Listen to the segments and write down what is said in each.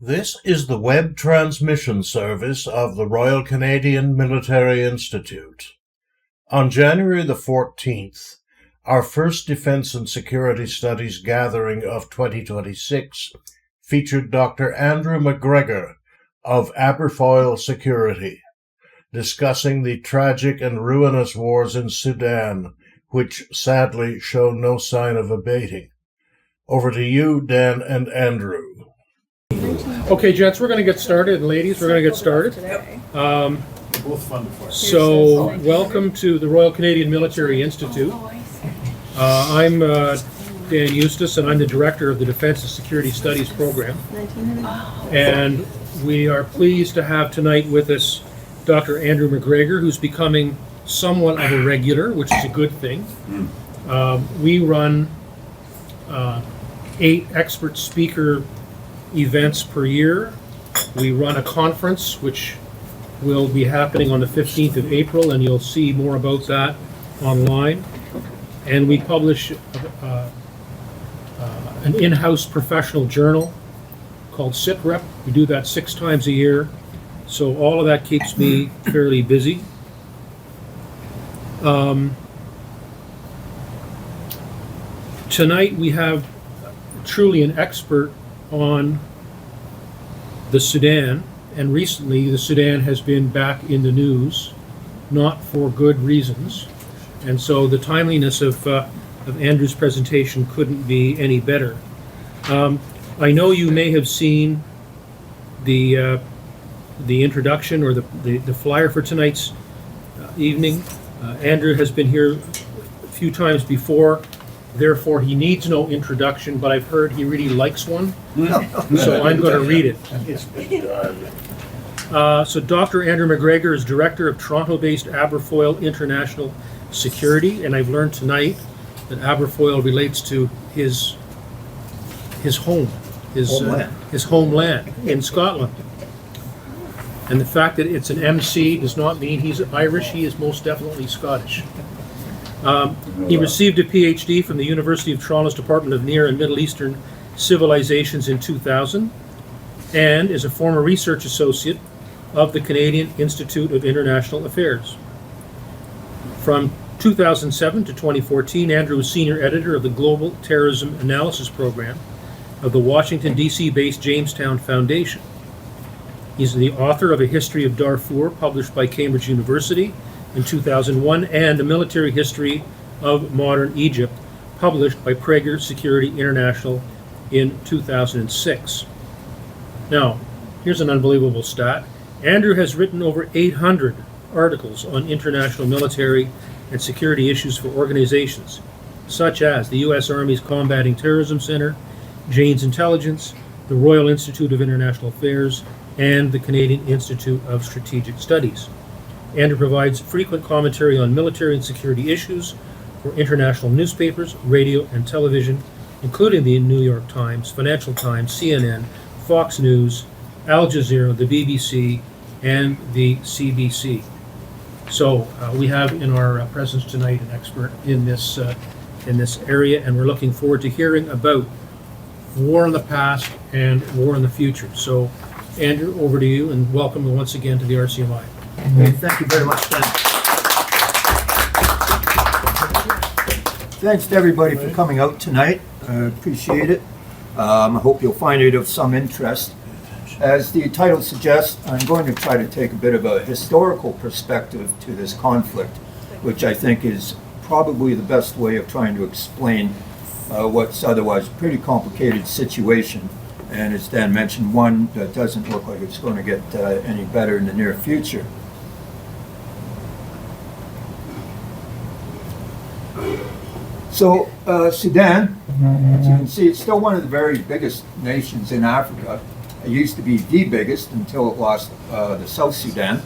This is the web transmission service of the Royal Canadian Military Institute. On January the 14th, our first Defence and Security Studies gathering of 2026 featured Dr. Andrew McGregor of Aberfoyle Security, discussing the tragic and ruinous wars in Sudan, which sadly show no sign of abating. Over to you, Dan and Andrew. Okay, gents, we're going to get started, and ladies, we're going to get started. Both funded for us. So, welcome to the Royal Canadian Military Institute. I'm Dan Eustace, and I'm the director of the Defence and Security Studies program. And we are pleased to have tonight with us Dr. Andrew McGregor, who's becoming somewhat of a regular, which is a good thing. We run 8 expert speaker events per year. We run a conference which will be happening on the 15th of April, and you'll see more about that online. And we publish an in-house professional journal called SITREP. We do that 6 times a year, so all of that keeps me fairly busy. Tonight we have truly an expert on the Sudan, and recently the Sudan has been back in the news, not for good reasons, and so the timeliness of Andrew's presentation couldn't be any better. I know you may have seen the introduction or the flyer for tonight's evening. Andrew has been here a few times before. Therefore, he needs no introduction, but I've heard he really likes one, so I'm going to read it. So Dr. Andrew McGregor is Director of Toronto-based Aberfoyle International Security, and I've learned tonight that Aberfoyle relates to his home, his homeland in Scotland. And the fact that it's an MC does not mean he's Irish. He is most definitely Scottish. He received a PhD from the University of Toronto's Department of Near and Middle Eastern Civilizations in 2000, and is a former research associate of the Canadian Institute of International Affairs. From 2007 to 2014, Andrew was senior editor of the Global Terrorism Analysis Program of the Washington, D.C.-based Jamestown Foundation. He's the author of A History of Darfur, published by Cambridge University in 2001, and A Military History of Modern Egypt, published by Prager Security International in 2006. Now, here's an unbelievable stat. Andrew has written over 800 articles on international military and security issues for organizations such as the U.S. Army's Combating Terrorism Center, Jane's Intelligence, the Royal Institute of International Affairs, and the Canadian Institute of Strategic Studies. Andrew provides frequent commentary on military and security issues for international newspapers, radio, and television, including the New York Times, Financial Times, CNN, Fox News, Al Jazeera, the BBC, and the CBC. So we have in our presence tonight an expert in this area, and we're looking forward to hearing about war in the past and war in the future. So, Andrew, over to you, and welcome once again to the RCMI. Thank you very much, Ben. Thanks to everybody for coming out tonight. I appreciate it. I hope you'll find it of some interest. As the title suggests, I'm going to try to take a bit of a historical perspective to this conflict, which I think is probably the best way of trying to explain what's otherwise a pretty complicated situation. And as Dan mentioned, one that doesn't look like it's going to get any better in the near future. So Sudan, as you can see, it's still one of the very biggest nations in Africa. It used to be the biggest until it lost the South Sudan.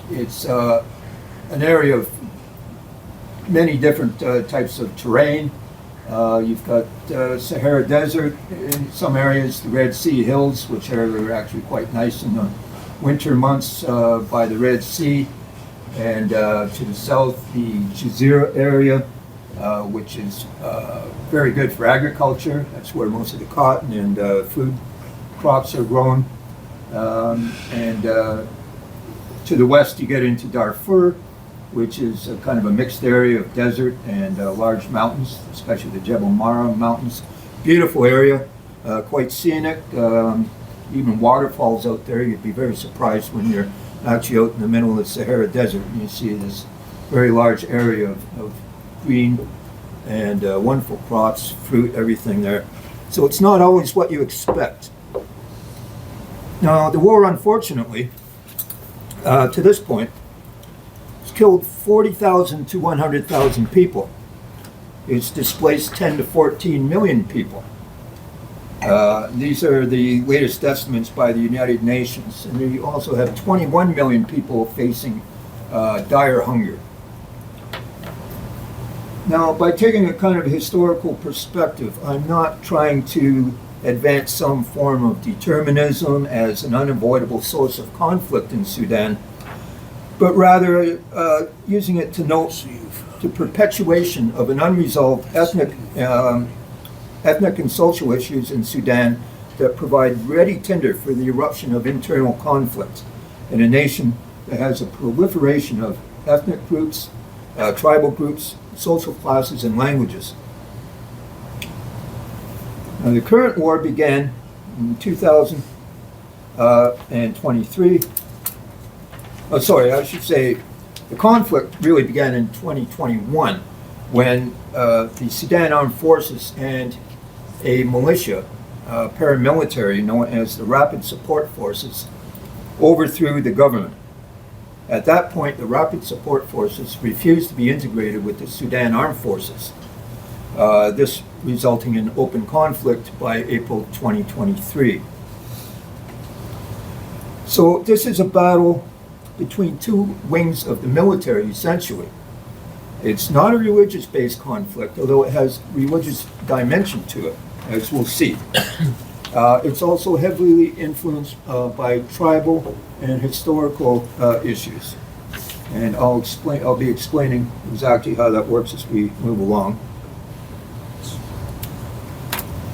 It's an area of many different types of terrain. You've got Sahara Desert in some areas, the Red Sea Hills, which are actually quite nice in the winter months by the Red Sea. And to the south, the Jazeera area, which is very good for agriculture. That's where most of the cotton and food crops are grown. And to the west, you get into Darfur, which is a kind of a mixed area of desert and large mountains, especially the Jebel Mara Mountains. Beautiful area, quite scenic, even waterfalls out there. You'd be very surprised when you're actually out in the middle of the Sahara Desert and you see this very large area of green and wonderful crops, fruit, everything there. So it's not always what you expect. Now, the war, unfortunately, to this point, has killed 40,000 to 100,000 people. It's displaced 10 to 14 million people. These are the latest estimates by the United Nations. And we also have 21 million people facing dire hunger. Now, by taking a kind of historical perspective, I'm not trying to advance some form of determinism as an unavoidable source of conflict in Sudan, but rather using it to note the perpetuation of an unresolved ethnic and social issues in Sudan that provide ready tinder for the eruption of internal conflict in a nation that has a proliferation of ethnic groups, tribal groups, social classes, and languages. Now, the current war began in 2023. Oh, sorry, I should say the conflict really began in 2021 when the Sudan Armed Forces and a militia, paramilitary known as the Rapid Support Forces, overthrew the government. At that point, the Rapid Support Forces refused to be integrated with the Sudan Armed Forces, this resulting in open conflict by April 2023. So this is a battle between two wings of the military, essentially. It's not a religious-based conflict, although it has religious dimension to it, as we'll see. It's also heavily influenced by tribal and historical issues. And I'll be explaining exactly how that works as we move along.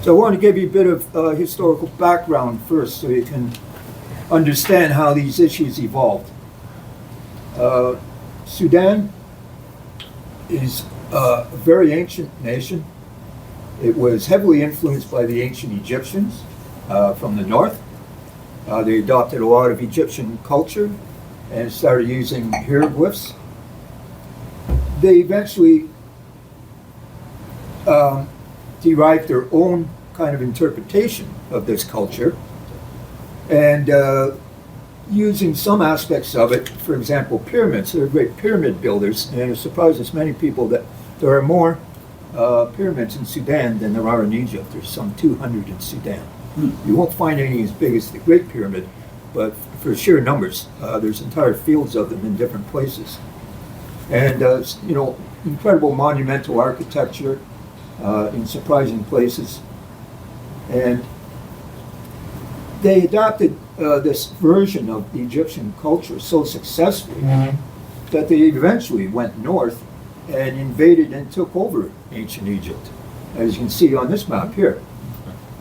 So I want to give you a bit of historical background first so you can understand how these issues evolved. Sudan is a very ancient nation. It was heavily influenced by the ancient Egyptians from the north. They adopted a lot of Egyptian culture and started using hieroglyphs. They eventually derived their own kind of interpretation of this culture, and using some aspects of it, for example, pyramids. They're great pyramid builders, and it surprises many people that there are more pyramids in Sudan than there are in Egypt. There's some 200 in Sudan. You won't find any as big as the Great Pyramid, but for sheer numbers, there's entire fields of them in different places. And, incredible monumental architecture in surprising places. And they adopted this version of the Egyptian culture so successfully that they eventually went north and invaded and took over ancient Egypt, as you can see on this map here,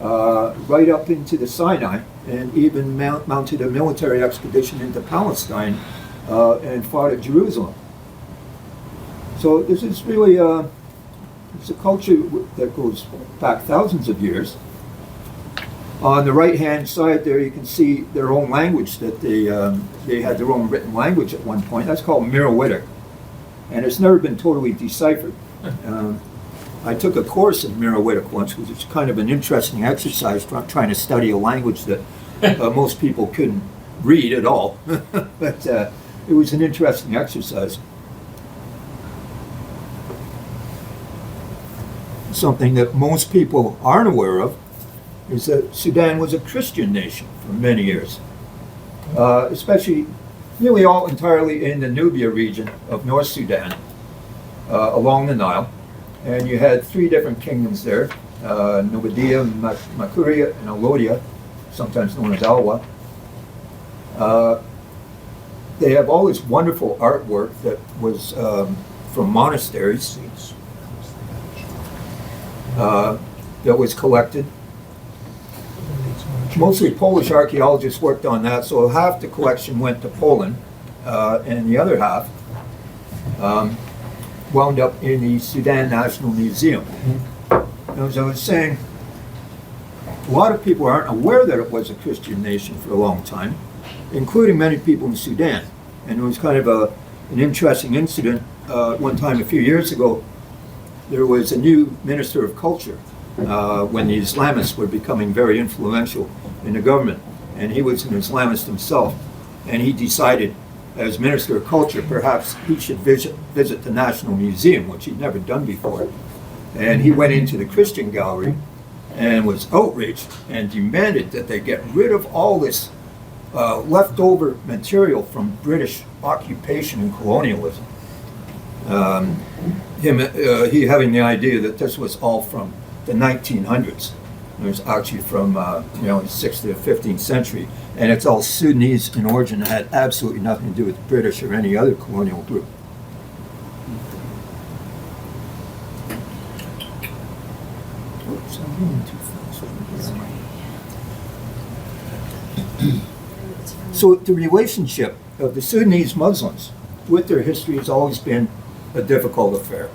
right up into the Sinai, and even mounted a military expedition into Palestine and fought at Jerusalem. So this is really it's a culture that goes back thousands of years. On the right-hand side there, you can see their own language that they had their own written language at one point. That's called Meroitic, and it's never been totally deciphered. I took a course in Meroitic once, which was kind of an interesting exercise trying to study a language that most people couldn't read at all. But it was an interesting exercise. Something that most people aren't aware of is that Sudan was a Christian nation for many years, especially nearly all entirely in the Nubia region of North Sudan, along the Nile. And you had three different kingdoms there, Numidia, Makuria, and Alodia, sometimes known as Alwa. They have all this wonderful artwork that was from monasteries that was collected. mostly Polish archaeologists worked on that, so half the collection went to Poland, and the other half wound up in the Sudan National Museum. As I was saying, a lot of people aren't aware that it was a Christian nation for a long time, including many people in Sudan. And it was kind of an interesting incident. One time a few years ago, there was a new minister of culture when the Islamists were becoming very influential in the government. And he was an Islamist himself. And he decided, as Minister of Culture, perhaps he should visit the National Museum, which he'd never done before. And he went into the Christian gallery and was outraged and demanded that they get rid of all this leftover material from British occupation and colonialism. He having the idea that this was all from the 1900s. It was actually from the 6th to the 15th century, and it's all Sudanese in origin. It had absolutely nothing to do with British or any other colonial group. Oops, I'm moving too fast. So the relationship of the Sudanese Muslims with their history has always been a difficult affair.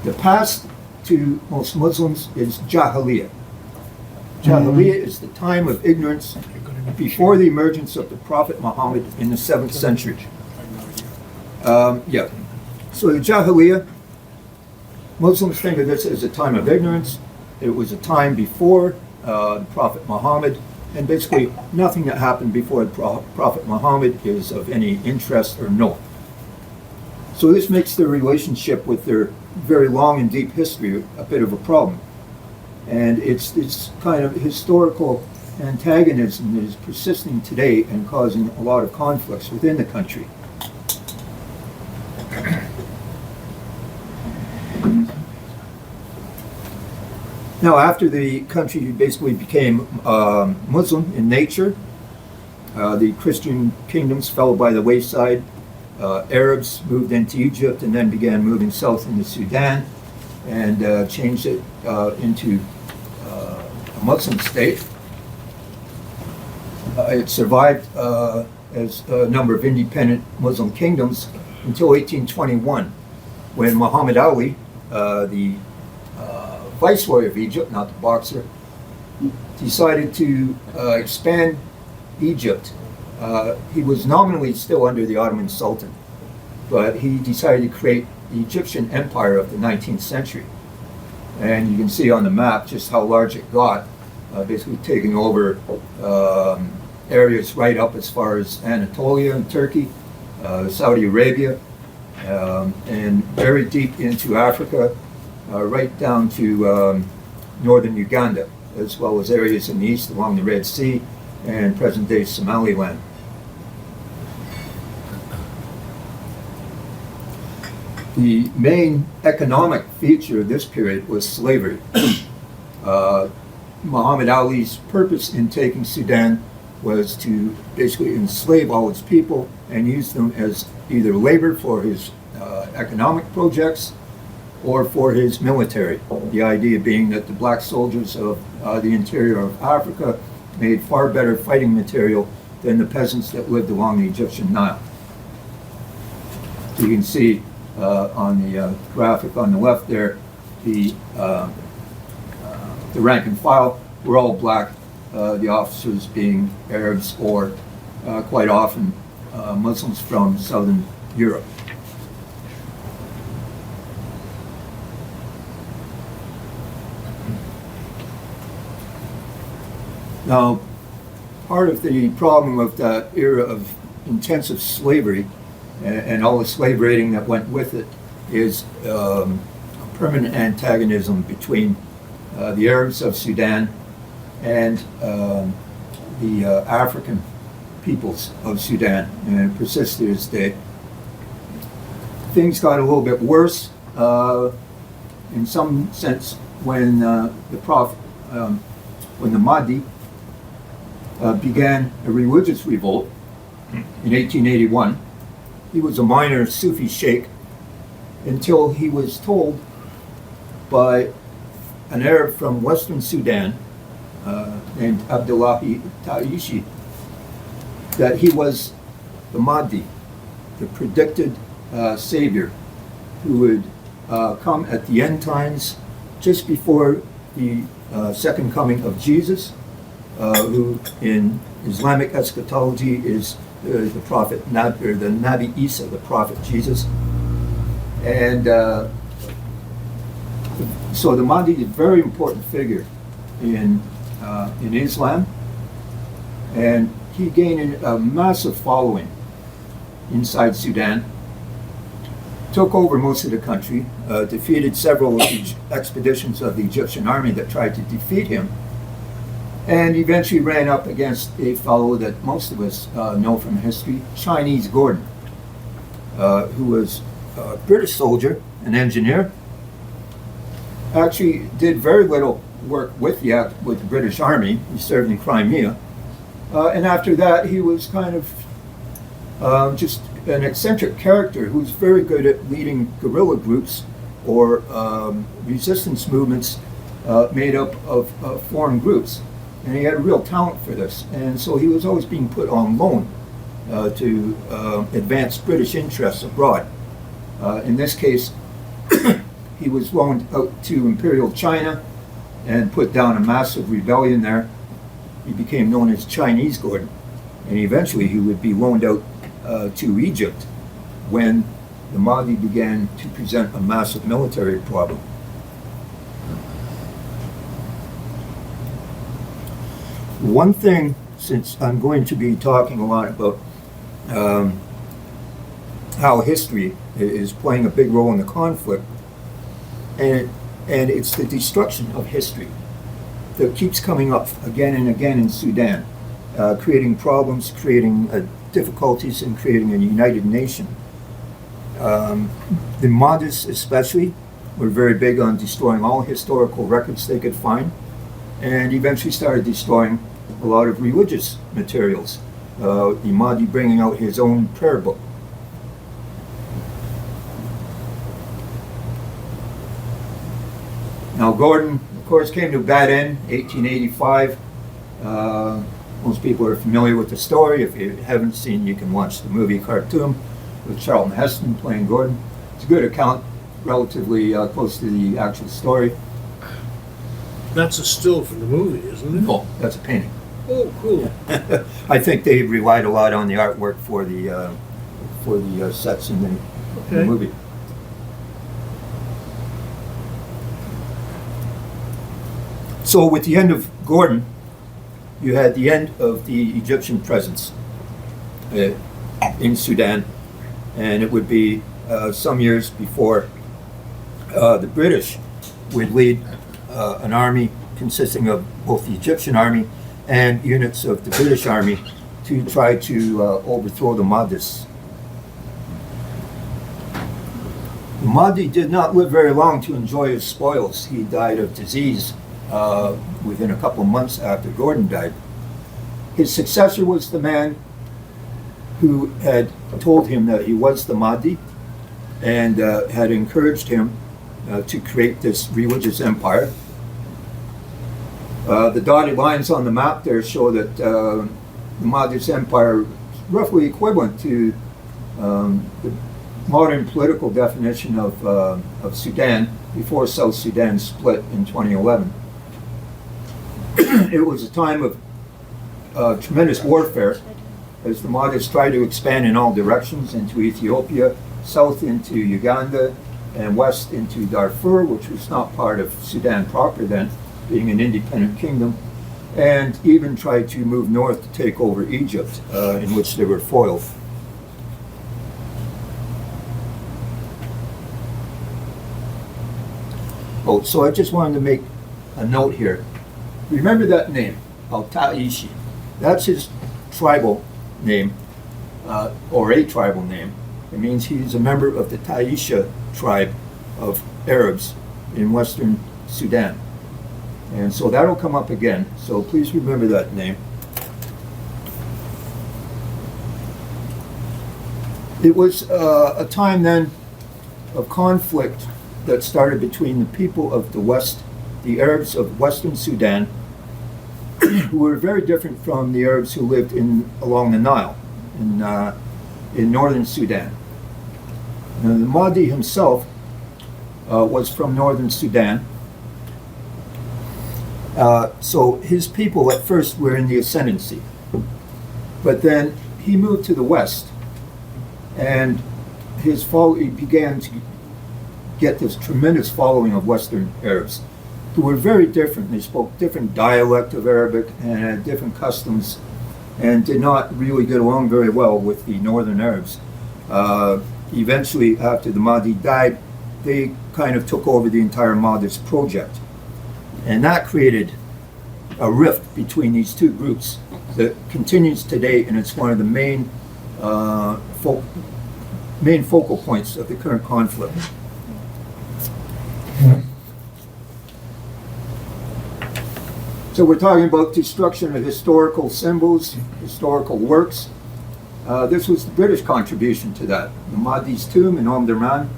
The past to most Muslims is Jahiliyyah. Jahiliyyah is the time of ignorance before the emergence of the Prophet Muhammad in the 7th century. So the Jahiliyyah, Muslims think of this as a time of ignorance. It was a time before the Prophet Muhammad, and basically nothing that happened before the Prophet Muhammad is of any interest or note. So this makes their relationship with their very long and deep history a bit of a problem. And it's this kind of historical antagonism that is persisting today and causing a lot of conflicts within the country. Now, after the country basically became Muslim in nature, the Christian kingdoms fell by the wayside. Arabs moved into Egypt and then began moving south into Sudan and changed it into a Muslim state. It survived as a number of independent Muslim kingdoms until 1821, when Muhammad Ali, the viceroy of Egypt, not the boxer, decided to expand Egypt. He was nominally still under the Ottoman Sultan, but he decided to create the Egyptian Empire of the 19th century. And you can see on the map just how large it got, basically taking over areas right up as far as Anatolia and Turkey, Saudi Arabia, and very deep into Africa, right down to northern Uganda, as well as areas in the east along the Red Sea and present-day Somaliland. The main economic feature of this period was slavery. Muhammad Ali's purpose in taking Sudan was to basically enslave all its people and use them as either labor for his economic projects or for his military. The idea being that the black soldiers of the interior of Africa made far better fighting material than the peasants that lived along the Egyptian Nile. You can see on the graphic on the left there, the rank and file were all black, the officers being Arabs or quite often Muslims from Southern Europe. Now, part of the problem of that era of intensive slavery and all the slave raiding that went with it is a permanent antagonism between the Arabs of Sudan and the African peoples of Sudan, and it persists to this day. Things got a little bit worse in some sense when when the Mahdi began a religious revolt in 1881. He was a minor Sufi sheikh until he was told by an Arab from Western Sudan named Abdullahi Taishi, that he was the Mahdi, the predicted savior who would come at the end times just before the second coming of Jesus, who in Islamic eschatology is the prophet or the Nabi Isa, the prophet Jesus. And so the Mahdi is a very important figure in Islam, and he gained a massive following inside Sudan, took over most of the country, defeated several expeditions of the Egyptian army that tried to defeat him, and eventually ran up against a fellow that most of us know from history, Chinese Gordon, who was a British soldier, an engineer, actually did very little work with the British Army. He served in Crimea. And after that, he was kind of just an eccentric character who's very good at leading guerrilla groups or resistance movements made up of foreign groups. And he had a real talent for this. And so he was always being put on loan to advance British interests abroad. In this case, he was loaned out to Imperial China and put down a massive rebellion there. He became known as Chinese Gordon, and eventually he would be loaned out to Egypt when the Mahdi began to present a massive military problem. One thing, since I'm going to be talking a lot about how history is playing a big role in the conflict, and it's the destruction of history that keeps coming up again and again in Sudan, creating problems, creating difficulties, and creating a united nation. The Mahdis especially were very big on destroying all historical records they could find, and eventually started destroying a lot of religious materials. The Mahdi bringing out his own prayer book. Now Gordon, of course, came to a bad end, 1885. Most people are familiar with the story. If you haven't seen, you can watch the movie Khartoum with Charlton Heston playing Gordon. It's a good account, relatively close to the actual story. That's a still from the movie, isn't it? Oh, that's a painting. Oh, cool. I think they relied a lot on the artwork for the sets in the movie. So with the end of Gordon, you had the end of the Egyptian presence in Sudan, and it would be some years before the British would lead an army consisting of both the Egyptian army and units of the British army to try to overthrow the Mahdis. The Mahdi did not live very long to enjoy his spoils. He died of disease within a couple of months after Gordon died. His successor was the man who had told him that he was the Mahdi and had encouraged him to create this religious empire. The dotted lines on the map there show that the Mahdi's empire is roughly equivalent to the modern political definition of Sudan before South Sudan split in 2011. It was a time of tremendous warfare as the Mahdis tried to expand in all directions into Ethiopia, south into Uganda, and west into Darfur, which was not part of Sudan proper then, being an independent kingdom, and even tried to move north to take over Egypt, in which they were foiled. Oh, so I just wanted to make a note here. Remember that name, Al-Ta'ishi. That's his tribal name, or a tribal name. It means he's a member of the Taisha tribe of Arabs in western Sudan. And so that'll come up again, so please remember that name. It was a time then of conflict that started between the people of the West, the Arabs of Western Sudan, who were very different from the Arabs who lived along the Nile in northern Sudan. Now, the Mahdi himself was from northern Sudan. So his people at first were in the ascendancy. But then he moved to the west, and he began to get this tremendous following of Western Arabs, who were very different. They spoke different dialect of Arabic and had different customs, and did not really get along very well with the northern Arabs. Eventually, after the Mahdi died, they kind of took over the entire Mahdist project. And that created a rift between these two groups that continues today, and it's one of the main focal points of the current conflict. So we're talking about destruction of historical symbols, historical works. This was the British contribution to that. The Mahdi's tomb in Omdurman.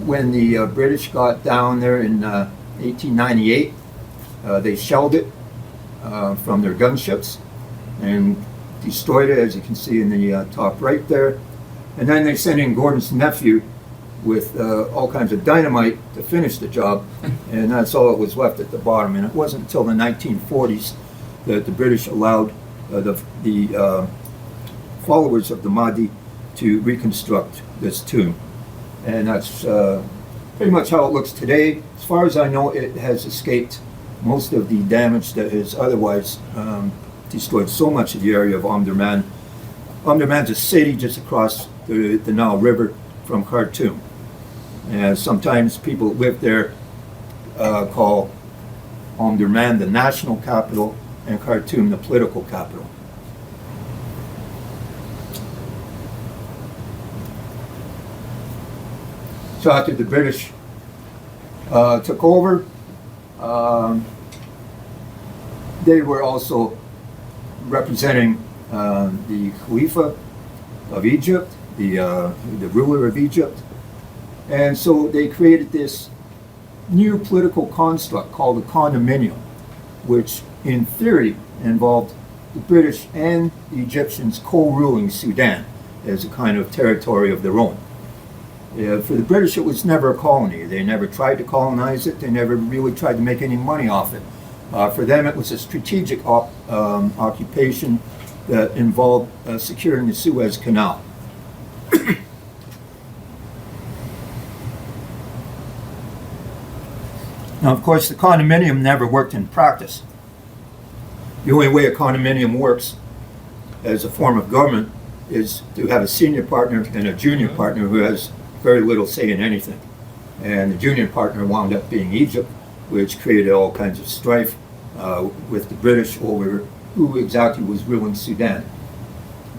When the British got down there in 1898, they shelled it from their gunships and destroyed it, as you can see in the top right there. And then they sent in Gordon's nephew with all kinds of dynamite to finish the job, and that's all that was left at the bottom. And it wasn't until the 1940s that the British allowed the followers of the Mahdi to reconstruct this tomb. And that's pretty much how it looks today. As far as I know, it has escaped most of the damage that has otherwise destroyed so much of the area of Omdurman. Omdurman's a city just across the Nile River from Khartoum. And sometimes people who live there call Omdurman the national capital and Khartoum the political capital. So after the British took over, they were also representing the Khalifa of Egypt, the ruler of Egypt. And so they created this new political construct called a condominium, which in theory involved the British and the Egyptians co-ruling Sudan as a kind of territory of their own. For the British, it was never a colony. They never tried to colonize it. They never really tried to make any money off it. For them, it was a strategic occupation that involved securing the Suez Canal. Now, of course, the condominium never worked in practice. The only way a condominium works as a form of government is to have a senior partner and a junior partner who has very little say in anything. And the junior partner wound up being Egypt, which created all kinds of strife with the British over who exactly was ruling Sudan.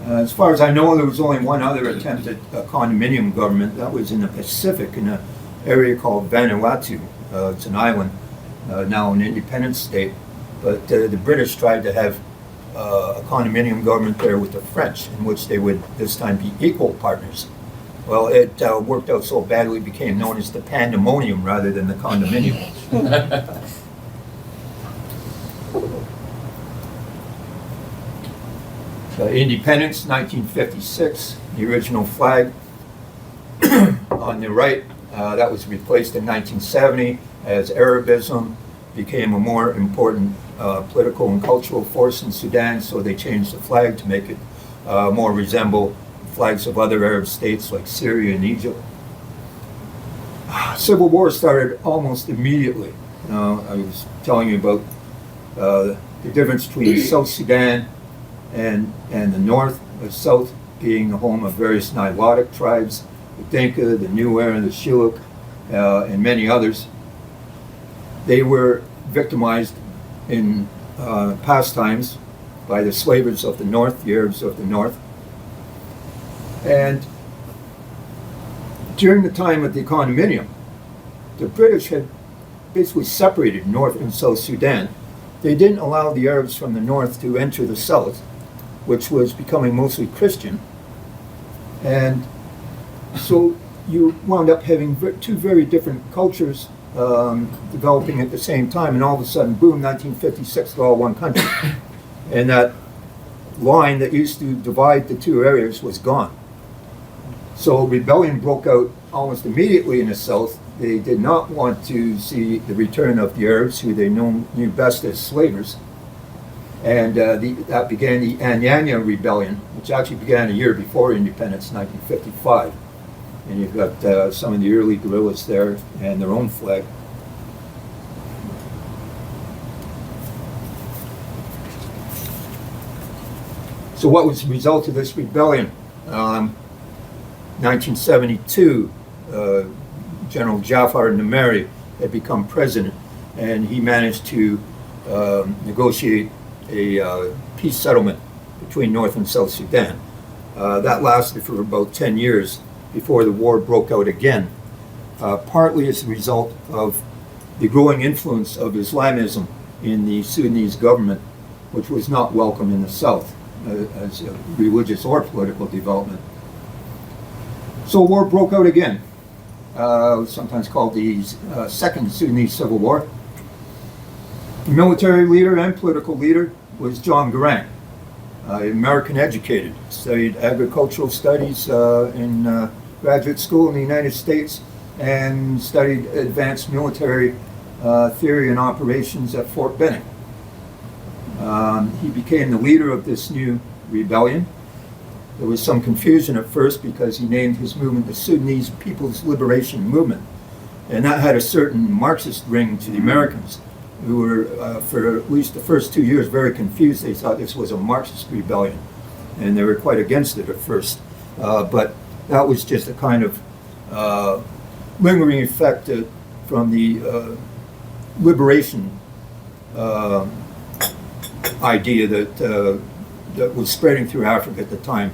As far as I know, there was only one other attempt at a condominium government. That was in the Pacific, in an area called Vanuatu. It's an island, now an independent state. But the British tried to have a condominium government there with the French, in which they would this time be equal partners. Well, it worked out so badly, it became known as the pandemonium rather than the condominium. Independence, 1956, the original flag on the right, that was replaced in 1970 as Arabism became a more important political and cultural force in Sudan, so they changed the flag to make it more resemble flags of other Arab states like Syria and Egypt. Civil war started almost immediately. I was telling you about the difference between South Sudan and the north, the south being the home of various Nilotic tribes, the Dinka, the Nuer, the Shilluk, and many others. They were victimized in past times by the slavers of the north, the Arabs of the north. And during the time of the condominium, the British had basically separated North and South Sudan. They didn't allow the Arabs from the north to enter the south, which was becoming mostly Christian. And so you wound up having two very different cultures developing at the same time, and all of a sudden, boom, 1956, they're all one country. And that line that used to divide the two areas was gone. So rebellion broke out almost immediately in the south. They did not want to see the return of the Arabs, who they knew best as slavers. And that began the Anyanya Rebellion, which actually began a year before independence, 1955. And you've got some of the early guerrillas there and their own flag. So what was the result of this rebellion? 1972, General Jafar Numeri had become president, and he managed to negotiate a peace settlement between North and South Sudan. That lasted for about 10 years before the war broke out again, partly as a result of the growing influence of Islamism in the Sudanese government, which was not welcome in the south as a religious or political development. So war broke out again, sometimes called the Second Sudanese Civil War. The military leader and political leader was John Garang, American educated, studied agricultural studies in graduate school in the United States, and studied advanced military theory and operations at Fort Benning. He became the leader of this new rebellion. There was some confusion at first because he named his movement the Sudanese People's Liberation Movement, and that had a certain Marxist ring to the Americans, who were, for at least the first 2 years, very confused. They thought this was a Marxist rebellion, and they were quite against it at first. But that was just a kind of lingering effect from the liberation idea that was spreading through Africa at the time,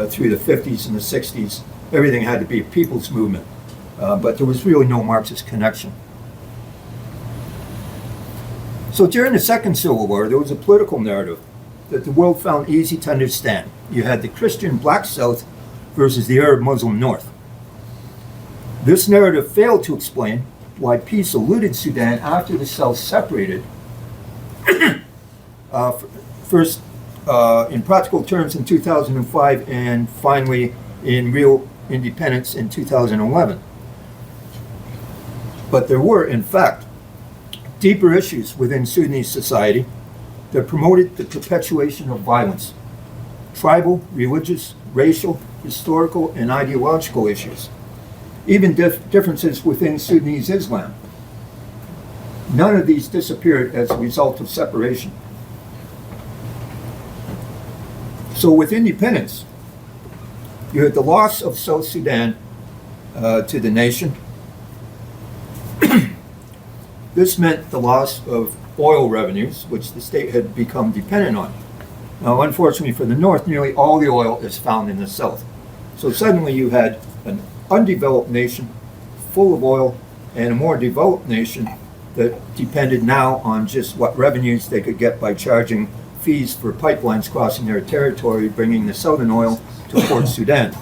through the 50s and the 60s. Everything had to be a people's movement, but there was really no Marxist connection. So during the Second Civil War, there was a political narrative that the world found easy to understand. You had the Christian Black South versus the Arab Muslim North. This narrative failed to explain why peace eluded Sudan after the South separated, first in practical terms in 2005, and finally in real independence in 2011. But there were, in fact, deeper issues within Sudanese society that promoted the perpetuation of violence: tribal, religious, racial, historical, and ideological issues, even differences within Sudanese Islam. None of these disappeared as a result of separation. So with independence, you had the loss of South Sudan to the nation. This meant the loss of oil revenues, which the state had become dependent on. Now, unfortunately for the North, nearly all the oil is found in the South. So suddenly you had an undeveloped nation full of oil and a more developed nation that depended now on just what revenues they could get by charging fees for pipelines crossing their territory, bringing the southern oil to Port Sudan.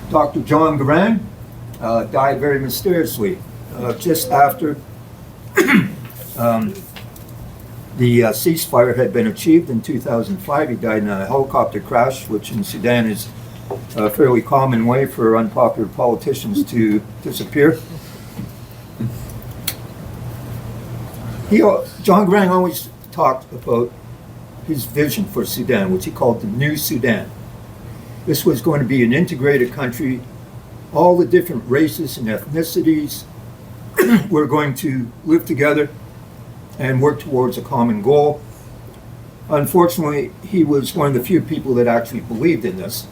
Dr. John Garang died very mysteriously just after the ceasefire had been achieved in 2005. He died in a helicopter crash, which in Sudan is a fairly common way for unpopular politicians to disappear. John Garang always talked about his vision for Sudan, which he called the New Sudan. This was going to be an integrated country. All the different races and ethnicities were going to live together and work towards a common goal. Unfortunately, he was one of the few people that actually believed in this.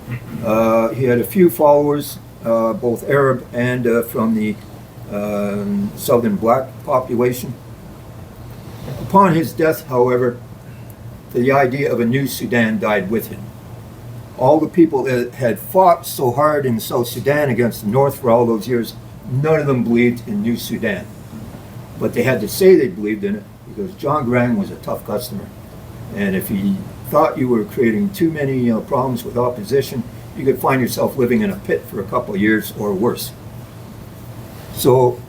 He had a few followers, both Arab and from the southern black population. Upon his death, however, the idea of a new Sudan died with him. All the people that had fought so hard in South Sudan against the North for all those years, none of them believed in New Sudan. But they had to say they believed in it because John Garang was a tough customer. And if he thought you were creating too many problems with opposition, you could find yourself living in a pit for a couple of years or worse. So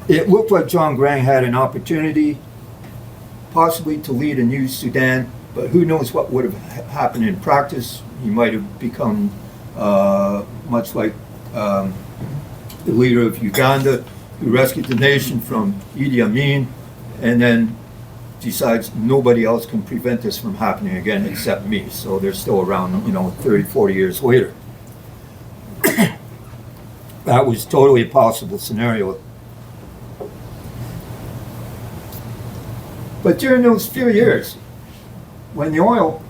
it looked like John Grant had an opportunity possibly to lead a new Sudan, but who knows what would have happened in practice. He might have become much like the leader of Uganda, who rescued the nation from Idi Amin, and then decides nobody else can prevent this from happening again except me. So they're still around, 30, 40 years later. That was totally a possible scenario. But during those few years, when the oil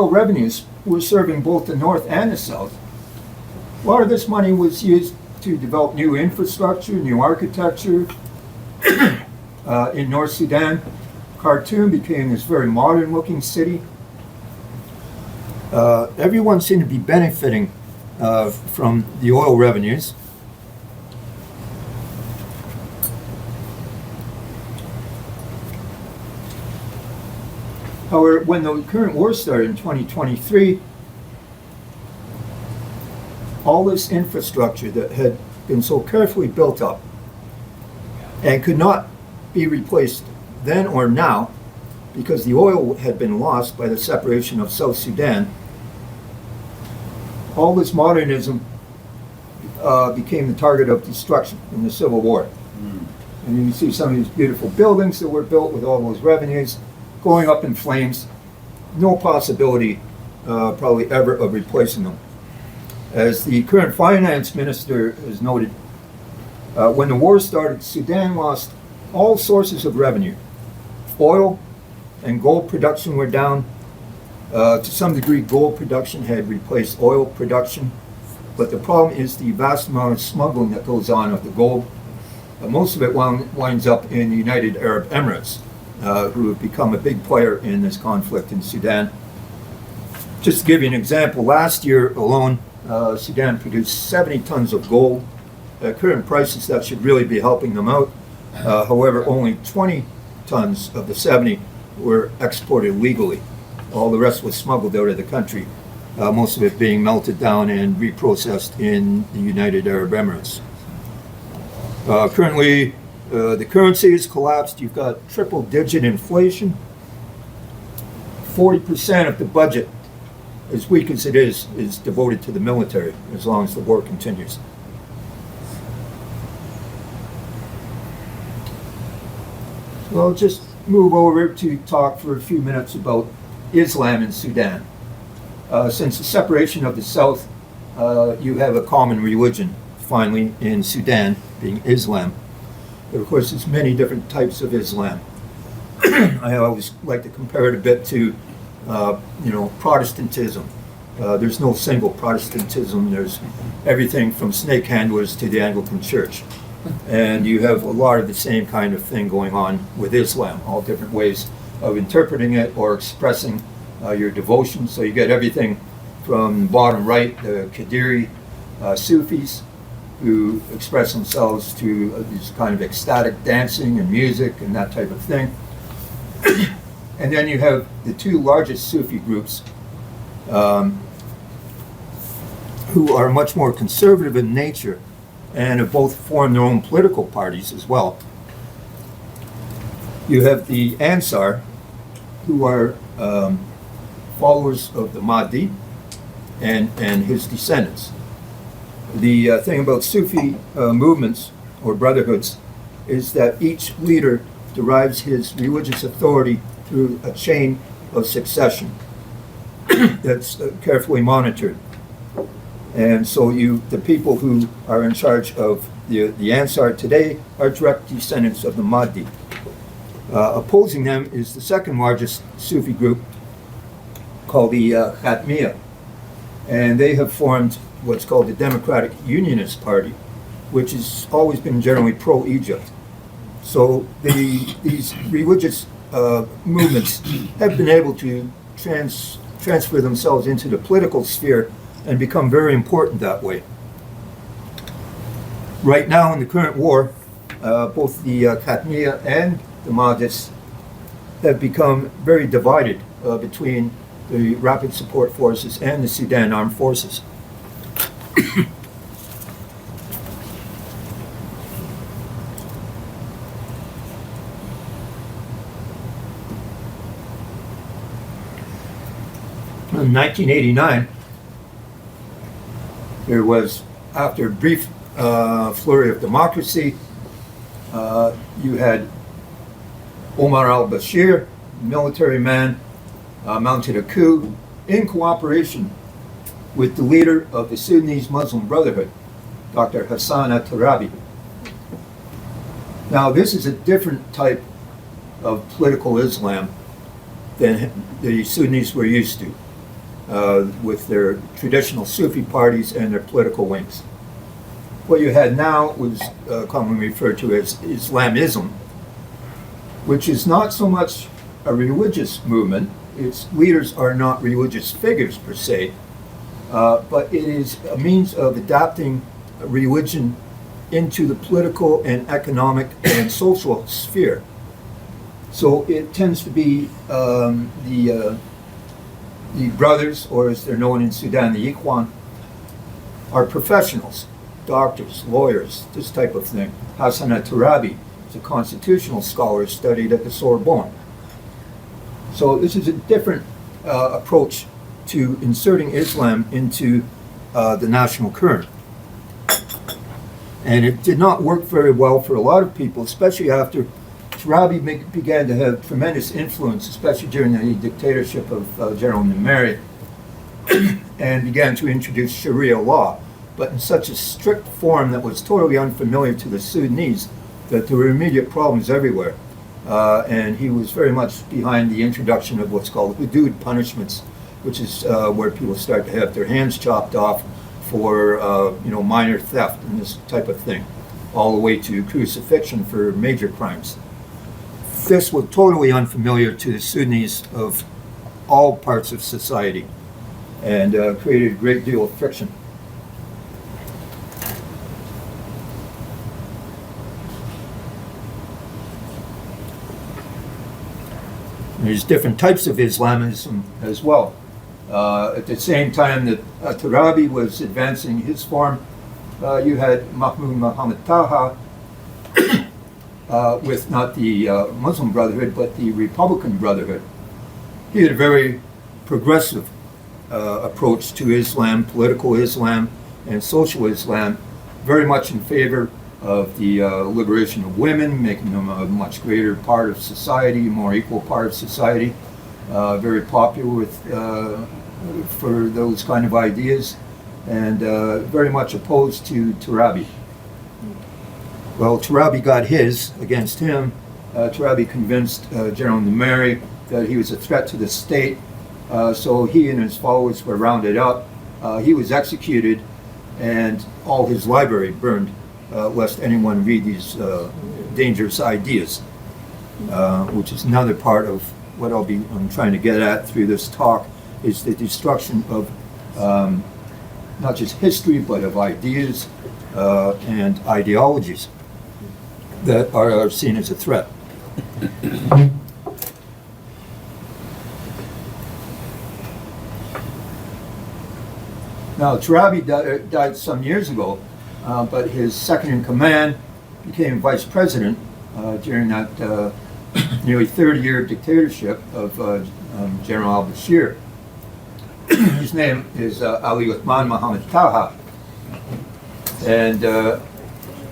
revenues were serving both the North and the South, a lot of this money was used to develop new infrastructure, new architecture. In North Sudan, Khartoum became this very modern-looking city. Everyone seemed to be benefiting from the oil revenues. However, when the current war started in 2023, all this infrastructure that had been so carefully built up and could not be replaced then or now because the oil had been lost by the separation of South Sudan, all this modernism became the target of destruction in the Civil War. And you can see some of these beautiful buildings that were built with all those revenues going up in flames. No possibility probably ever of replacing them. As the current finance minister has noted, when the war started, Sudan lost all sources of revenue. Oil and gold production were down. To some degree, gold production had replaced oil production. But the problem is the vast amount of smuggling that goes on of the gold. Most of it winds up in the United Arab Emirates, who have become a big player in this conflict in Sudan. Just to give you an example, last year alone, Sudan produced 70 tons of gold. At current prices, that should really be helping them out. However, only 20 tons of the 70 were exported legally. All the rest was smuggled out of the country, most of it being melted down and reprocessed in the United Arab Emirates. Currently, the currency has collapsed. You've got triple-digit inflation. 40% of the budget, as weak as it is devoted to the military as long as the war continues. So I'll just move over to talk for a few minutes about Islam in Sudan. Since the separation of the South, you have a common religion, finally, in Sudan, being Islam. But of course, there's many different types of Islam. I always like to compare it a bit to, Protestantism. There's no single Protestantism. There's everything from snake handlers to the Anglican Church. And you have a lot of the same kind of thing going on with Islam, all different ways of interpreting it or expressing your devotion. So you get everything from the bottom right, the Qadiri Sufis, who express themselves to these kind of ecstatic dancing and music and that type of thing. And then you have the two largest Sufi groups who are much more conservative in nature and have both formed their own political parties as well. You have the Ansar, who are followers of the Mahdi and his descendants. The thing about Sufi movements or brotherhoods is that each leader derives his religious authority through a chain of succession that's carefully monitored. And so the people who are in charge of the Ansar today are direct descendants of the Mahdi. Opposing them is the second largest Sufi group called the Khatmiya. And they have formed what's called the Democratic Unionist Party, which has always been generally pro-Egypt. So these religious movements have been able to transfer themselves into the political sphere and become very important that way. Right now in the current war, both the Khatmiya and the Mahdis have become very divided between the Rapid Support Forces, and the Sudan Armed Forces. In 1989, there was, after a brief flurry of democracy, you had Omar al-Bashir, military man, mounted a coup in cooperation with the leader of the Sudanese Muslim Brotherhood, Dr. Hassan al-Turabi. Now, this is a different type of political Islam than the Sunnis were used to, with their traditional Sufi parties and their political wings. What you had now was commonly referred to as Islamism, which is not so much a religious movement. Its leaders are not religious figures per se, but it is a means of adapting religion into the political and economic and social sphere. So it tends to be the brothers, or as they're known in Sudan, the Ikhwan, are professionals, doctors, lawyers, this type of thing. Hassan al-Turabi is a constitutional scholar, studied at the Sorbonne. So this is a different approach to inserting Islam into the national current. And it did not work very well for a lot of people, especially after Turabi began to have tremendous influence, especially during the dictatorship of General Numeri, and began to introduce Sharia law, but in such a strict form that was totally unfamiliar to the Sudanese, that there were immediate problems everywhere. And he was very much behind the introduction of what's called hudud punishments, which is where people start to have their hands chopped off for minor theft and this type of thing, all the way to crucifixion for major crimes. This was totally unfamiliar to the Sudanese of all parts of society, and created a great deal of friction. There's different types of Islamism as well. At the same time that Turabi was advancing his form, you had Mahmoud Muhammad Taha with not the Muslim Brotherhood, but the Republican Brotherhood. He had a very progressive approach to Islam, political Islam, and social Islam, very much in favor of the liberation of women, making them a much greater part of society, a more equal part of society. Very popular with for those kind of ideas, and very much opposed to Turabi. Well, Turabi got his against him. Turabi convinced General Numeri that he was a threat to the state, so he and his followers were rounded up. He was executed, and all his library burned, lest anyone read these dangerous ideas, which is another part of what I'm trying to get at through this talk, is the destruction of not just history, but of ideas and ideologies that are seen as a threat. Now, Turabi died some years ago, but his second in command became vice president during that nearly 30-year dictatorship of General al-Bashir. His name is Ali Uthman Muhammad Taha, and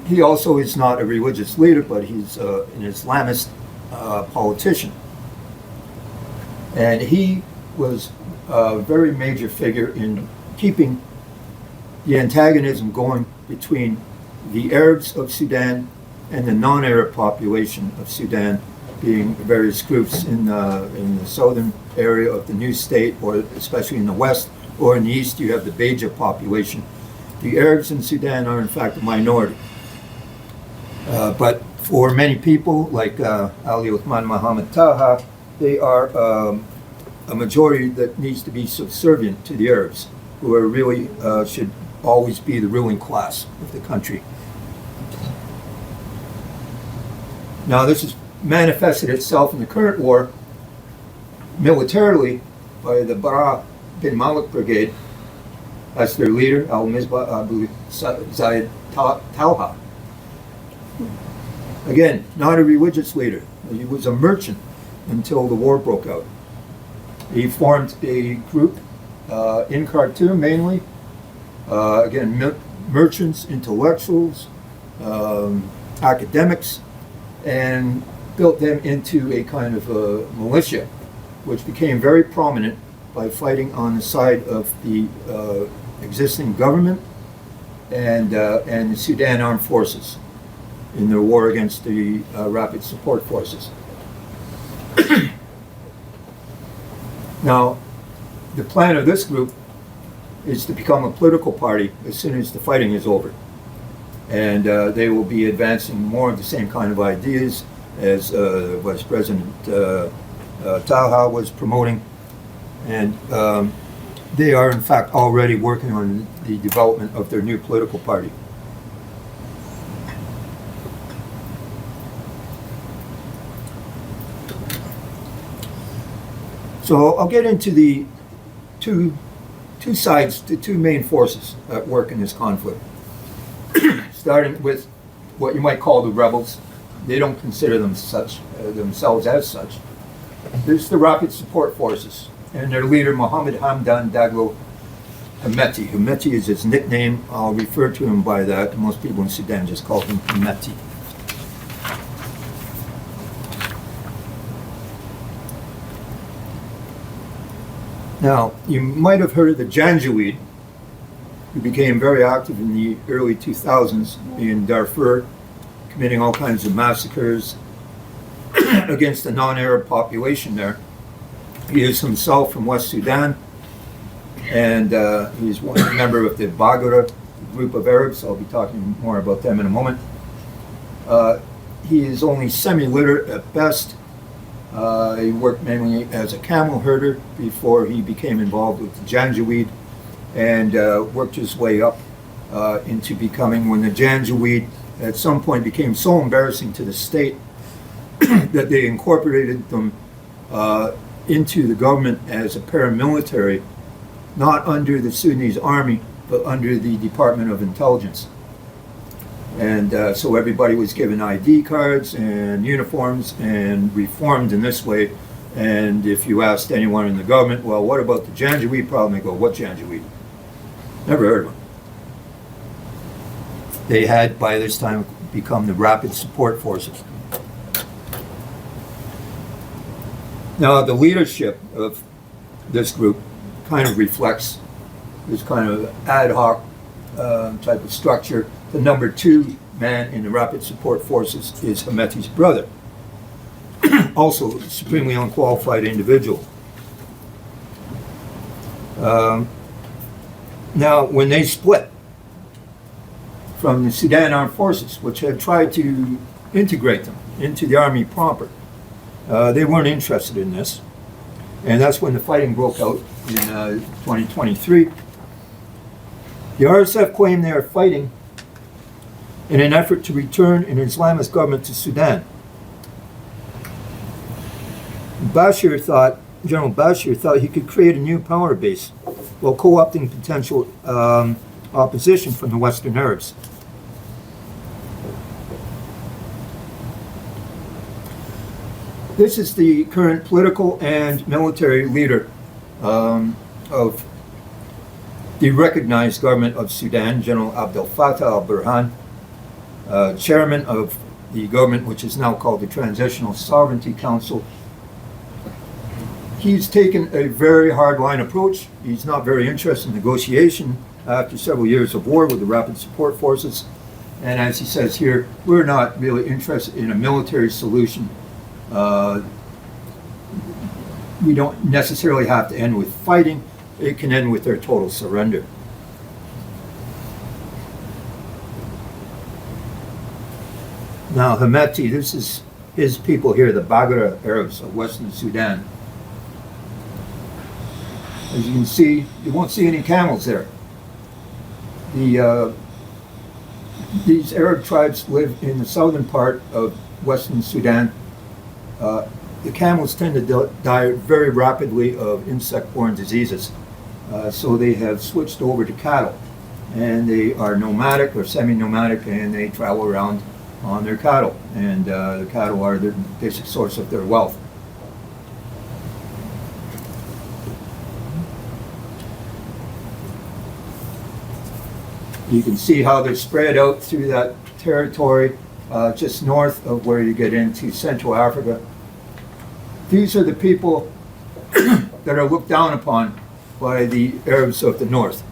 he also is not a religious leader, but he's an Islamist politician. And he was a very major figure in keeping the antagonism going between the Arabs of Sudan and the non-Arab population of Sudan, being various groups in the southern area of the new state, or especially in the west, or in the east you have the Beja population. The Arabs in Sudan are in fact a minority. But for many people, like Ali Uthman Muhammad Taha, they are a majority that needs to be subservient to the Arabs, who are really should always be the ruling class of the country. Now, this has manifested itself in the current war militarily by the Bara bin Malik Brigade. That's their leader, Al-Misbah Abu Zaid Talha. Again, not a religious leader. He was a merchant until the war broke out. He formed a group in Khartoum mainly. Again, merchants, intellectuals, academics, and built them into a kind of a militia, which became very prominent by fighting on the side of the existing government and the Sudan Armed Forces in their war against the Rapid Support Forces. Now, the plan of this group is to become a political party as soon as the fighting is over. And they will be advancing more of the same kind of ideas as Vice President Talha was promoting. And they are, in fact, already working on the development of their new political party. So I'll get into the two sides, the two main forces at work in this conflict. Starting with what you might call the rebels. They don't consider them themselves as such. There's the Rapid Support Forces, and their leader, Mohammed Hamdan Daglo Hemeti. Hemeti is his nickname. I'll refer to him by that. Most people in Sudan just call him Hemeti. Now, you might have heard of the Janjaweed, who became very active in the early 2000s in Darfur, committing all kinds of massacres against the non-Arab population there. He is himself from West Sudan, and he's one member of the Bagara group of Arabs. I'll be talking more about them in a moment. He is only semi-literate at best. He worked mainly as a camel herder before he became involved with the Janjaweed, and worked his way up into becoming, when the Janjaweed at some point became so embarrassing to the state that they incorporated them into the government as a paramilitary, not under the Sudanese army, but under the Department of Intelligence. And so everybody was given ID cards and uniforms and reformed in this way. And if you asked anyone in the government, well, what about the Janjaweed problem? They go, what Janjaweed? Never heard of them. They had, by this time, become the Rapid Support Forces. Now, the leadership of this group kind of reflects this kind of ad hoc type of structure. The number 2 man in the Rapid Support Forces is Hemeti's brother, also a supremely unqualified individual. Now, when they split from the Sudan Armed Forces, which had tried to integrate them into the army proper, they weren't interested in this. And that's when the fighting broke out in 2023. The RSF claimed they are fighting in an effort to return an Islamist government to Sudan. General Bashir thought he could create a new power base while co-opting potential opposition from the Western Arabs. This is the current political and military leader of the recognized government of Sudan, General Abdel Fattah al-Burhan, chairman of the government, which is now called the Transitional Sovereignty Council. He's taken a very hard-line approach. He's not very interested in negotiation after several years of war with the Rapid Support Forces. And as he says here, we're not really interested in a military solution. We don't necessarily have to end with fighting. It can end with their total surrender. Now, Hemeti, this is his people here, the Bagara Arabs of Western Sudan. As you can see, you won't see any camels there. These Arab tribes live in the southern part of Western Sudan, the camels tend to die very rapidly of insect-borne diseases. So they have switched over to cattle. And they are nomadic or semi-nomadic, and they travel around on their cattle. And the cattle are the basic source of their wealth. You can see how they're spread out through that territory just north of where you get into Central Africa. These are the people that are looked down upon by the Arabs of the north,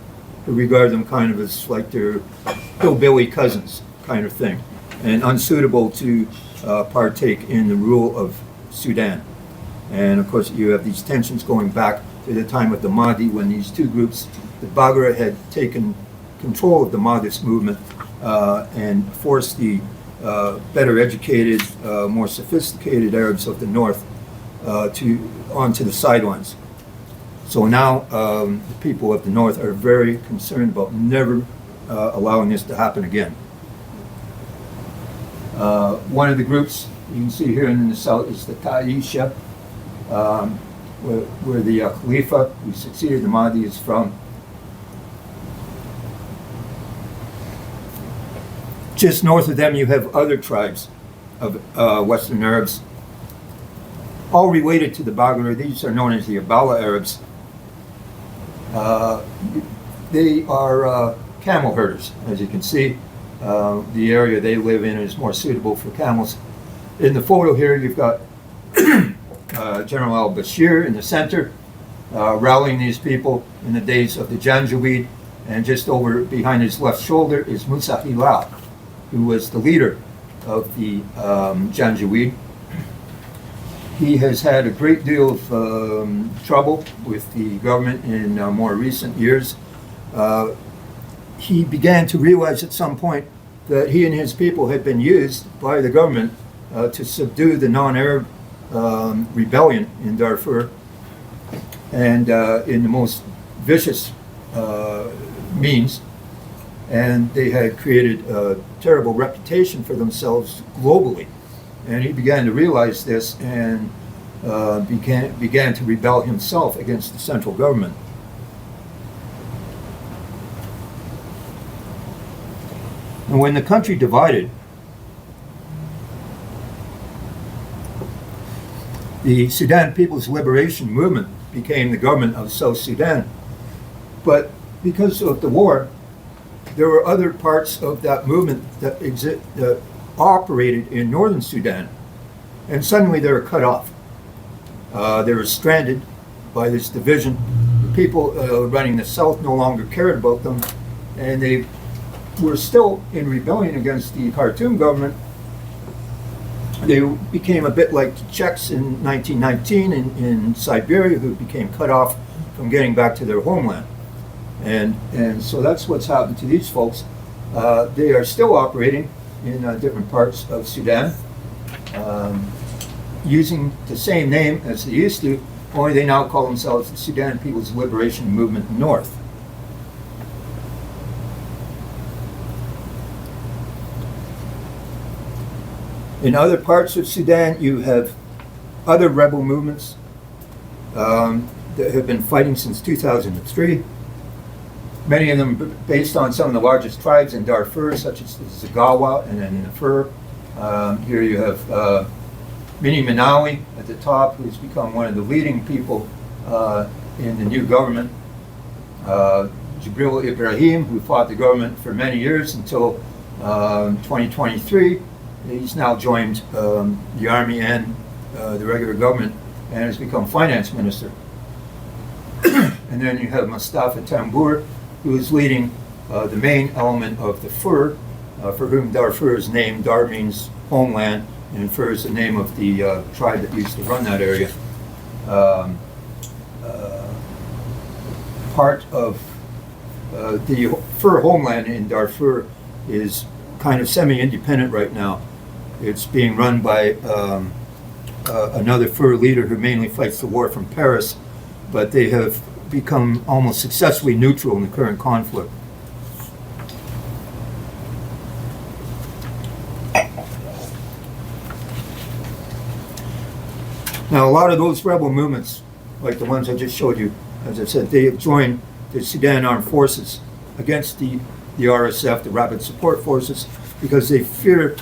who regard them kind of as like their hillbilly cousins kind of thing, and unsuitable to partake in the rule of Sudan. And of course you have these tensions going back to the time of the Mahdi, when these two groups, the Baggara had taken control of the Mahdist movement and forced the better educated, more sophisticated Arabs of the north onto the sidelines. So now the people of the north are very concerned about never allowing this to happen again. One of the groups you can see here in the south is the Taisha, where the Khalifa who succeeded the Mahdi is from. Just north of them you have other tribes of Western Arabs, all related to the Baggara. These are known as the Abala Arabs. They are camel herders, as you can see. The area they live in is more suitable for camels. In the photo here you've got General al-Bashir in the center, rallying these people in the days of the Janjaweed, and just over behind his left shoulder is Musa Hilal, who was the leader of the Janjaweed. He has had a great deal of trouble with the government in more recent years. He began to realize at some point that he and his people had been used by the government to subdue the non-Arab rebellion in Darfur, and in the most vicious means. And they had created a terrible reputation for themselves globally. And he began to realize this and began to rebel himself against the central government. And when the country divided, the Sudan People's Liberation Movement became the government of South Sudan. But because of the war, there were other parts of that movement that operated in northern Sudan, and suddenly they were cut off. They were stranded by this division. The people running the south no longer cared about them, and they were still in rebellion against the Khartoum government. They became a bit like the Czechs in 1919 in Siberia, who became cut off from getting back to their homeland. And so that's what's happened to these folks. They are still operating in different parts of Sudan, using the same name as they used to, only they now call themselves the Sudan People's Liberation Movement North. In other parts of Sudan, you have other rebel movements that have been fighting since 2003. Many of them based on some of the largest tribes in Darfur, such as the Zagawa and then the Fur. Here you have Mini Minawi at the top, who's become one of the leading people in the new government. Jibril Ibrahim, who fought the government for many years until 2023. He's now joined the army and the regular government and has become finance minister. And then you have Mustafa Tambour, who is leading the main element of the Fur, for whom Darfur is named. Dar means homeland, and Fur is the name of the tribe that used to run that area. Part of the Fur homeland in Darfur is kind of semi-independent right now. It's being run by another Fur leader who mainly fights the war from Paris, but they have become almost successfully neutral in the current conflict. Now, a lot of those rebel movements, like the ones I just showed you, as I said, they have joined the Sudan Armed Forces against the RSF, the Rapid Support Forces, because they fear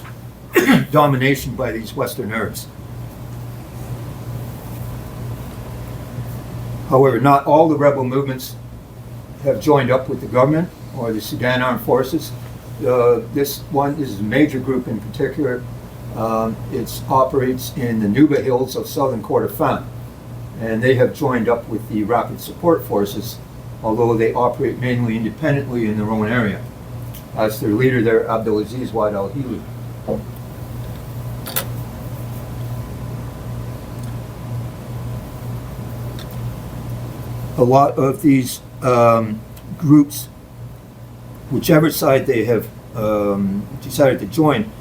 domination by these Western Arabs. However, not all the rebel movements have joined up with the government or the Sudan Armed Forces. This is a major group in particular. It operates in the Nuba Hills of southern Kordofan, and they have joined up with the Rapid Support Forces, although they operate mainly independently in their own area. That's their leader there, Abdulaziz Wad al-Hili. A lot of these groups, whichever side they have decided to join,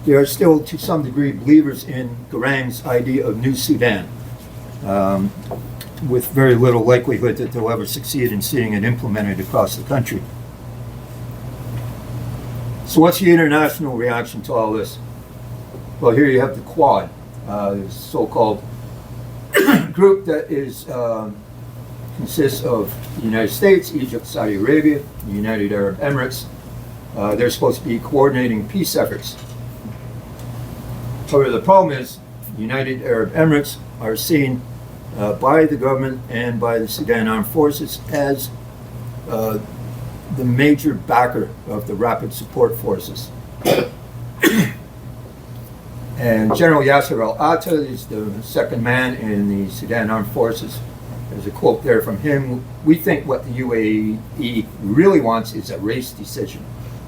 they are still to some degree believers in Garang's idea of New Sudan, with very little likelihood that they'll ever succeed in seeing it implemented across the country. So what's the international reaction to all this? Well, here you have the Quad, this so-called group that consists of the United States, Egypt, Saudi Arabia, the United Arab Emirates. They're supposed to be coordinating peace efforts. However, the problem is the United Arab Emirates are seen by the government and by the Sudan Armed Forces as the major backer of the Rapid Support Forces. And General Yasser al-Attah is the second man in the Sudan Armed Forces. There's a quote there from him: "We think what the UAE really wants is a race decision.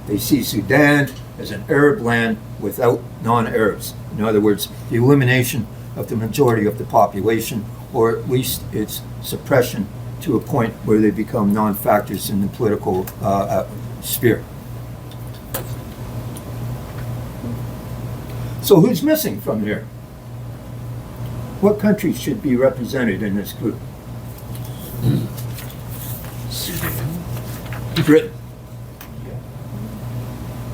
They see Sudan as an Arab land without non-Arabs. In other words, the elimination of the majority of the population, or at least its suppression to a point where they become non-factors in the political sphere." So who's missing from here? What countries should be represented in this group? Britain.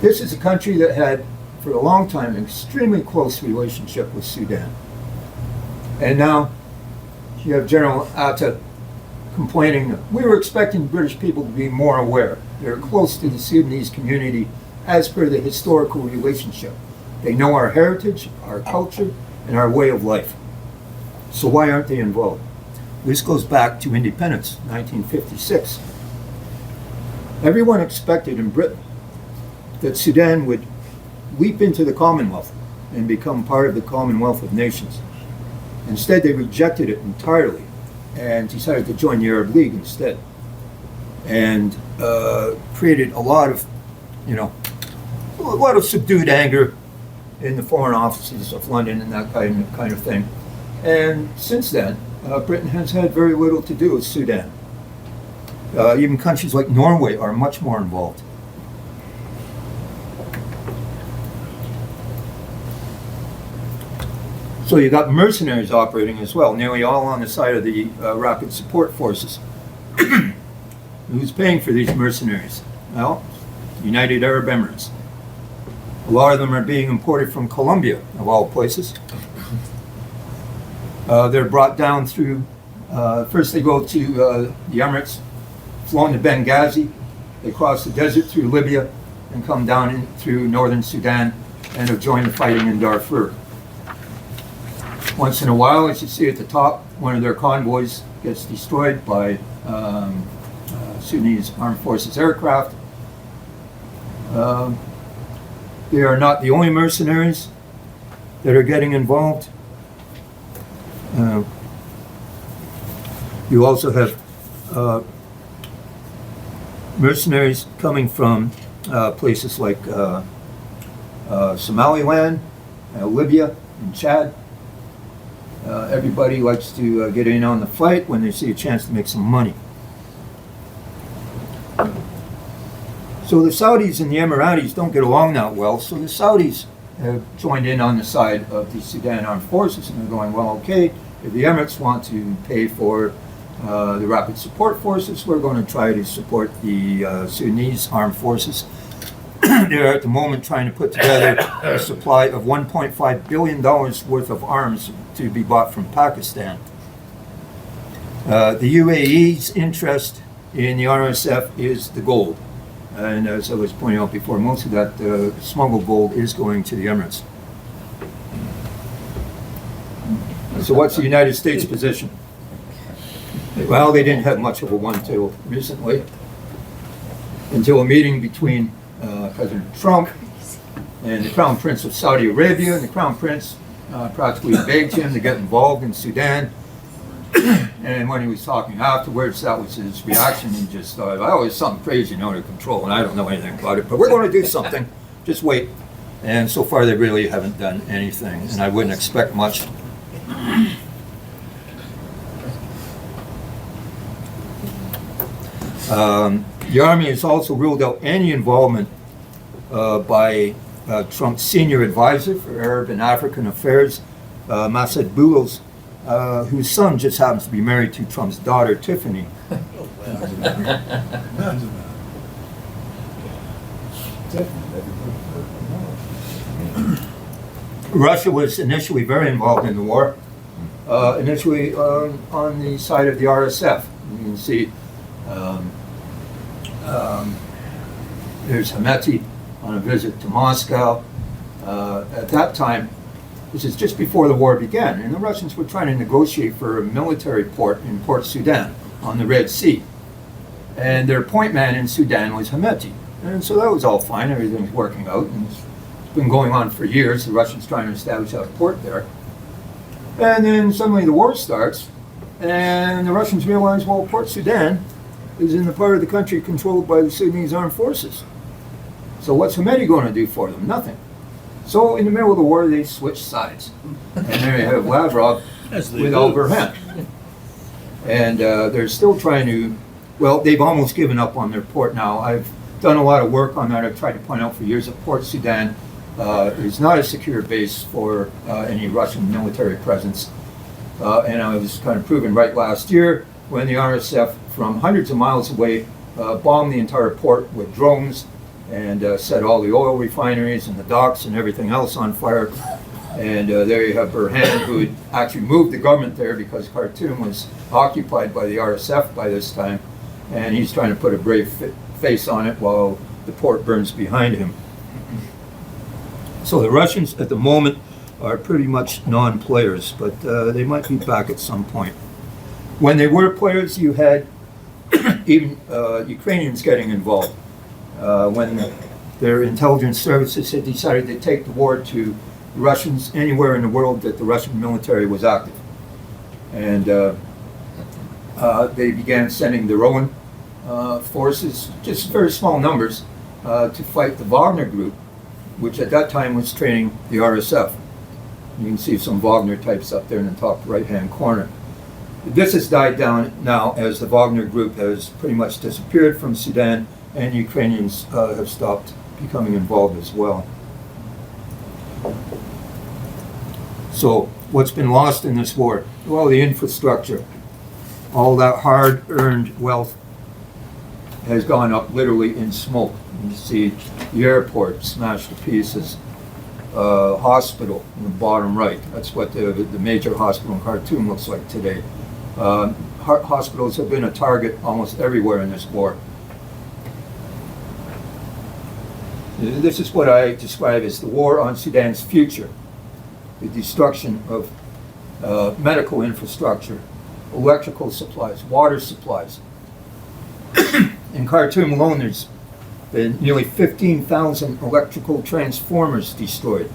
This is a country that had, for a long time, an extremely close relationship with Sudan. And now you have General Atta complaining that we were expecting British people to be more aware. They're close to the Sudanese community as per the historical relationship. They know our heritage, our culture, and our way of life. So why aren't they involved? This goes back to independence, 1956. Everyone expected in Britain that Sudan would leap into the Commonwealth and become part of the Commonwealth of Nations. Instead, they rejected it entirely and decided to join the Arab League instead, and created a lot of subdued anger in the foreign offices of London and that kind of thing. And since then, Britain has had very little to do with Sudan. Even countries like Norway are much more involved. So you got mercenaries operating as well, nearly all on the side of the Rapid Support Forces. Who's paying for these mercenaries? Well, United Arab Emirates. A lot of them are being imported from Colombia, of all places. They're brought down through, first they go to the Emirates, flown to Benghazi, they cross the desert through Libya, and come down in through northern Sudan, and have joined the fighting in Darfur. Once in a while, as you see at the top, one of their convoys gets destroyed by Sudanese Armed Forces aircraft. They are not the only mercenaries that are getting involved. You also have mercenaries coming from places like Somaliland, Libya, and Chad. Everybody likes to get in on the fight when they see a chance to make some money. So the Saudis and the Emiratis don't get along that well, so the Saudis have joined in on the side of the Sudan Armed Forces, and they're going, well, okay, if the Emirates want to pay for the Rapid Support Forces, we're going to try to support the Sudanese Armed Forces. they're at the moment trying to put together a supply of $1.5 billion worth of arms to be bought from Pakistan. The UAE's interest in the RSF is the gold. And as I was pointing out before, most of that smuggled gold is going to the Emirates. So what's the United States position? Well, they didn't have much of a one till recently, until a meeting between President Trump and the Crown Prince of Saudi Arabia, and the Crown Prince practically begged him to get involved in Sudan. And when he was talking afterwards, that was his reaction. He just thought, oh, it's something crazy and out of control, and I don't know anything about it, but we're going to do something. Just wait. And so far, they really haven't done anything, and I wouldn't expect much. The Army has also ruled out any involvement by Trump's senior advisor for Arab and African affairs, Masad Boulos, whose son just happens to be married to Trump's daughter, Tiffany. Russia was initially very involved in the war, initially on the side of the RSF. You can see there's Hameti on a visit to Moscow. At that time, this is just before the war began, and the Russians were trying to negotiate for a military port in Port Sudan on the Red Sea. And their point man in Sudan was Hameti. And so that was all fine, everything's working out, and it's been going on for years, the Russians trying to establish a port there. And then suddenly the war starts, and the Russians realize, well, Port Sudan is in the part of the country controlled by the Sudanese armed forces. So what's Hameti going to do for them? Nothing. So in the middle of the war, they switch sides. And there you have Lavrov with Al-Burhan. And they're still trying to, well, they've almost given up on their port now. I've done a lot of work on that. I've tried to point out for years that Port Sudan is not a secure base for any Russian military presence. And I was kind of proven right last year when the RSF from hundreds of miles away bombed the entire port with drones and set all the oil refineries and the docks and everything else on fire. And there you have Burhan, who had actually moved the government there because Khartoum was occupied by the RSF by this time, and he's trying to put a brave face on it while the port burns behind him. So the Russians at the moment are pretty much non-players, but they might be back at some point. When they were players, you had even Ukrainians getting involved. When their intelligence services had decided to take the war to Russians anywhere in the world that the Russian military was active. And they began sending their own forces, just very small numbers, to fight the Wagner group, which at that time was training the RSF. You can see some Wagner types up there in the top right-hand corner. This has died down now as the Wagner group has pretty much disappeared from Sudan, and Ukrainians have stopped becoming involved as well. So what's been lost in this war? Well, the infrastructure. All that hard-earned wealth has gone up literally in smoke. You see the airport smashed to pieces. Hospital in the bottom right. That's what the major hospital in Khartoum looks like today. Hospitals have been a target almost everywhere in this war. This is what I describe as the war on Sudan's future. The destruction of medical infrastructure, electrical supplies, water supplies. In Khartoum alone, there's been nearly 15,000 electrical transformers destroyed.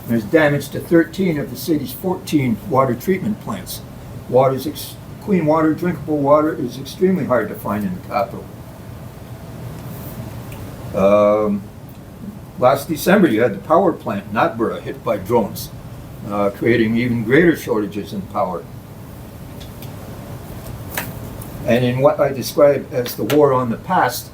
There's damage to 13 of the city's 14 water treatment plants. Clean water, drinkable water is extremely hard to find in the capital. Last December, you had the power plant in Atbara hit by drones, creating even greater shortages in power. And in what I describe as the war on the past,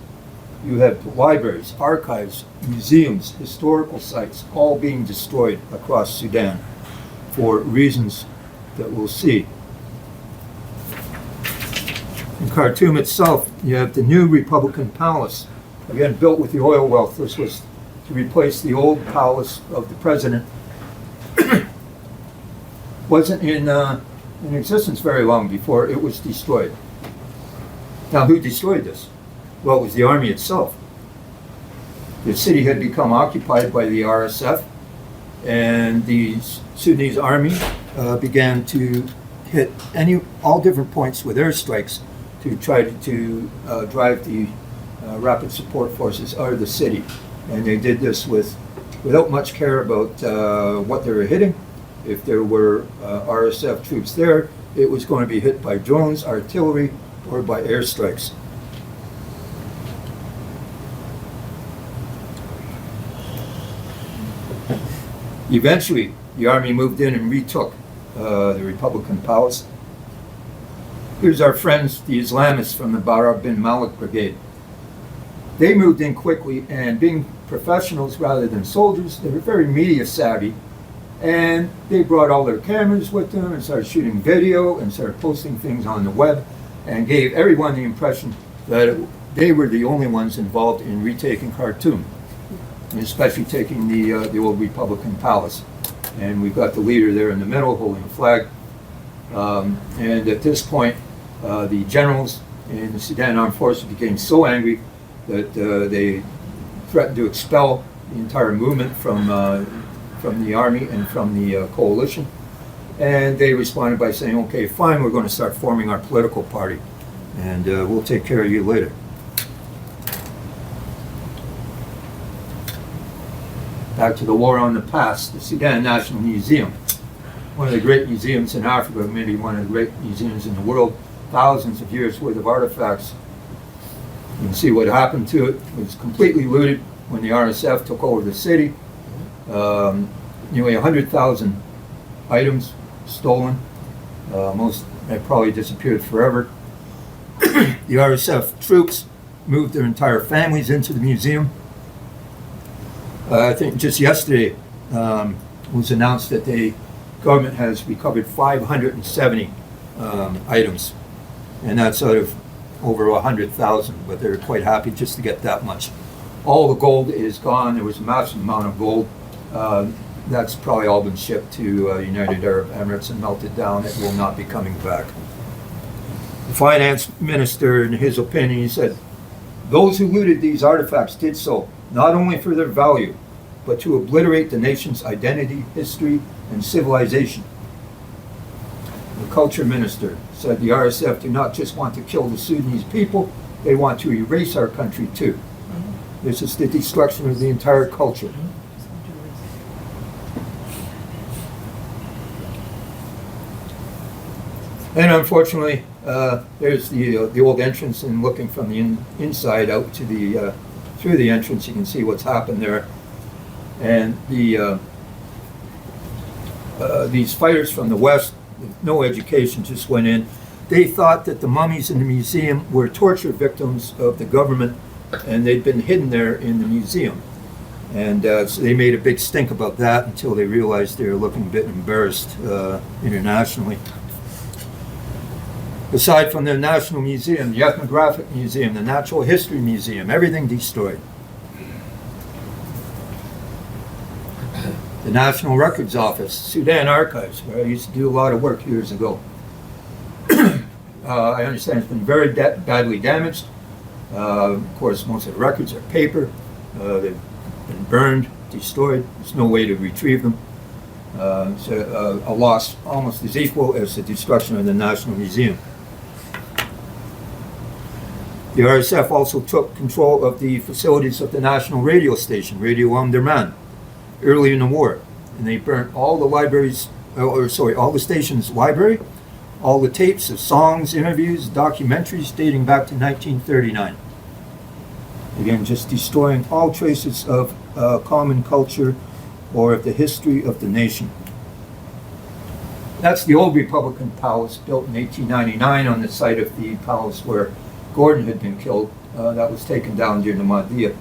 you have libraries, archives, museums, historical sites, all being destroyed across Sudan for reasons that we'll see. In Khartoum itself, you have the new Republican Palace again, built with the oil wealth. This was to replace the old palace of the president. Wasn't in existence very long before it was destroyed. Now, who destroyed this? Well, it was the army itself. The city had become occupied by the RSF, and the Sudanese army began to hit all different points with airstrikes to try to drive the rapid support forces out of the city. And they did this without much care about what they were hitting. If there were RSF troops there, it was going to be hit by drones, artillery, or by airstrikes. Eventually, the army moved in and retook the Republican Palace. Here's our friends, the Islamists from the Bara bin Malik Brigade. They moved in quickly, and being professionals rather than soldiers, they were very media savvy, and they brought all their cameras with them and started shooting video and started posting things on the web, and gave everyone the impression that they were the only ones involved in retaking Khartoum, and especially taking the old Republican Palace. And we've got the leader there in the middle holding a flag. And at this point, the generals in the Sudan Armed Forces became so angry that they threatened to expel the entire movement from the army and from the coalition. And they responded by saying, okay, fine, we're going to start forming our political party, and we'll take care of you later. Back to the war on the past, the Sudan National Museum, one of the great museums in Africa, maybe one of the great museums in the world, thousands of years worth of artifacts. You can see what happened to it. It was completely looted when the RSF took over the city. Nearly 100,000 items stolen. Most have probably disappeared forever. The RSF troops moved their entire families into the museum. I think just yesterday it was announced that the government has recovered 570 items, and that's out of over 100,000, but they're quite happy just to get that much. All the gold is gone. There was a massive amount of gold. That's probably all been shipped to United Arab Emirates and melted down. It will not be coming back. The finance minister, in his opinion, he said, those who looted these artifacts did so not only for their value, but to obliterate the nation's identity, history, and civilization. The culture minister said the RSF do not just want to kill the Sudanese people, they want to erase our country too. This is the destruction of the entire culture. And unfortunately, there's the old entrance, and looking from the inside out to the through the entrance, you can see what's happened there. And these fighters from the West, with no education, just went in. They thought that the mummies in the museum were torture victims of the government, and they'd been hidden there in the museum. And so they made a big stink about that until they realized they were looking a bit embarrassed internationally. Aside from the National Museum, the Ethnographic Museum, the Natural History Museum, everything destroyed. The National Records Office, Sudan Archives, where I used to do a lot of work years ago. I understand it's been very badly damaged. Of course, most of the records are paper. They've been burned, destroyed. There's no way to retrieve them. So a loss almost as equal as the destruction of the National Museum. The RSF also took control of the facilities of the national radio station, Radio Omdurman, early in the war. And they burnt all the libraries, all the station's library, all the tapes of songs, interviews, documentaries dating back to 1939. Again, just destroying all traces of common culture or of the history of the nation. That's the old Republican Palace, built in 1899 on the site of the palace where Gordon had been killed. That was taken down during the Mahdiya.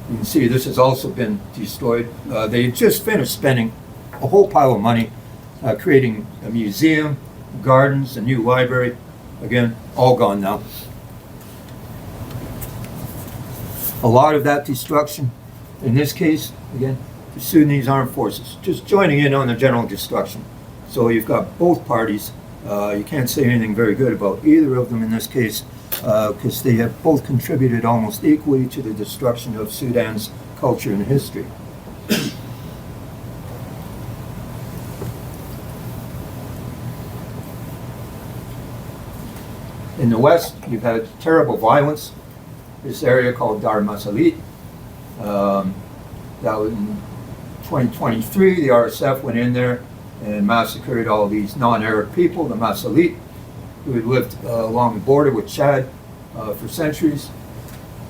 You can see this has also been destroyed. They just finished spending a whole pile of money creating a museum, gardens, a new library. Again, all gone now. A lot of that destruction, in this case, again, the Sudanese armed forces, just joining in on the general destruction. So you've got both parties. You can't say anything very good about either of them in this case, because they have both contributed almost equally to the destruction of Sudan's culture and history. In the west, you've had terrible violence. This area called Dar Masalit. That was in 2023, the RSF went in there and massacred all these non-Arab people, the Masalit, who had lived along the border with Chad for centuries.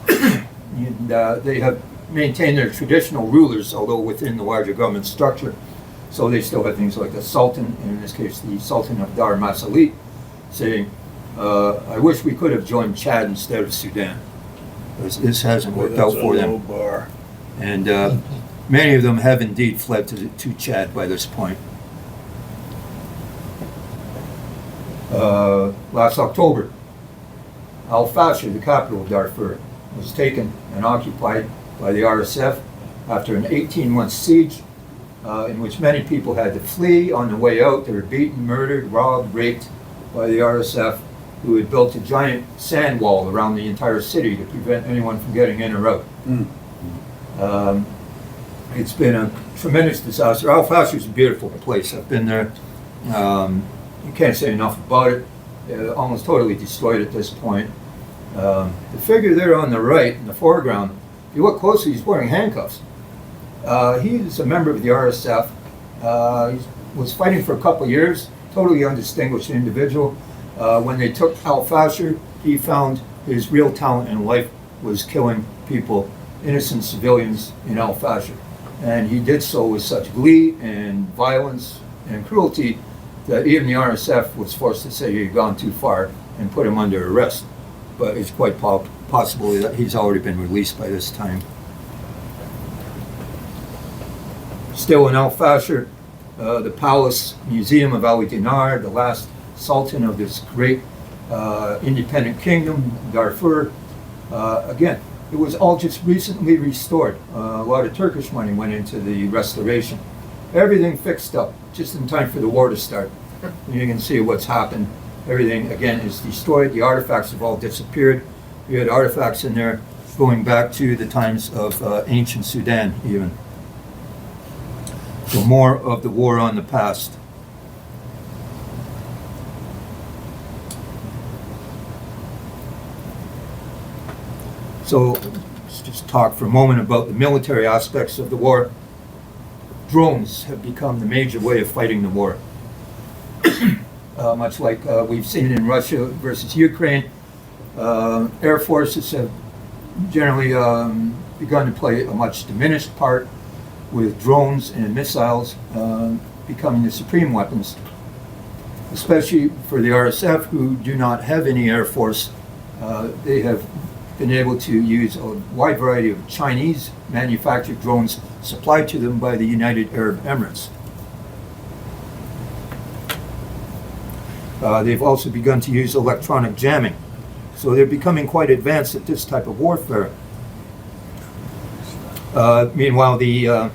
And they have maintained their traditional rulers, although within the larger government structure. So they still have things like the Sultan, and in this case the Sultan of Dar Masalit, saying, I wish we could have joined Chad instead of Sudan. This hasn't worked out for them. Bar. And many of them have indeed fled to Chad by this point. Last October, Al-Fashir, the capital of Darfur, was taken and occupied by the RSF after an 18-month siege in which many people had to flee. On the way out, they were beaten, murdered, robbed, raped by the RSF, who had built a giant sand wall around the entire city to prevent anyone from getting in or out. It's been a tremendous disaster. Al-Fashir is a beautiful place. I've been there. You can't say enough about it. Almost totally destroyed at this point. The figure there on the right in the foreground, if you look closely, he's wearing handcuffs. He's a member of the RSF. He was fighting for a couple years, totally undistinguished individual. When they took Al-Fashir, he found his real talent in life was killing people, innocent civilians in Al-Fashir. And he did so with such glee and violence and cruelty that even the RSF was forced to say he'd gone too far and put him under arrest. But it's quite possible that he's already been released by this time. Still in Al-Fashir, the Palace Museum of Ali Dinar, the last sultan of this great independent kingdom, Darfur. Again, it was all just recently restored. A lot of Turkish money went into the restoration. Everything fixed up just in time for the war to start. You can see what's happened. Everything, again, is destroyed. The artifacts have all disappeared. We had artifacts in there going back to the times of ancient Sudan, even. So more of the war on the past. So let's just talk for a moment about the military aspects of the war. Drones have become the major way of fighting the war. Much like we've seen in Russia versus Ukraine, air forces have generally begun to play a much diminished part, with drones and missiles becoming the supreme weapons, especially for the RSF, who do not have any air force. They have been able to use a wide variety of Chinese manufactured drones supplied to them by the United Arab Emirates. They've also begun to use electronic jamming. So they're becoming quite advanced at this type of warfare. Meanwhile, the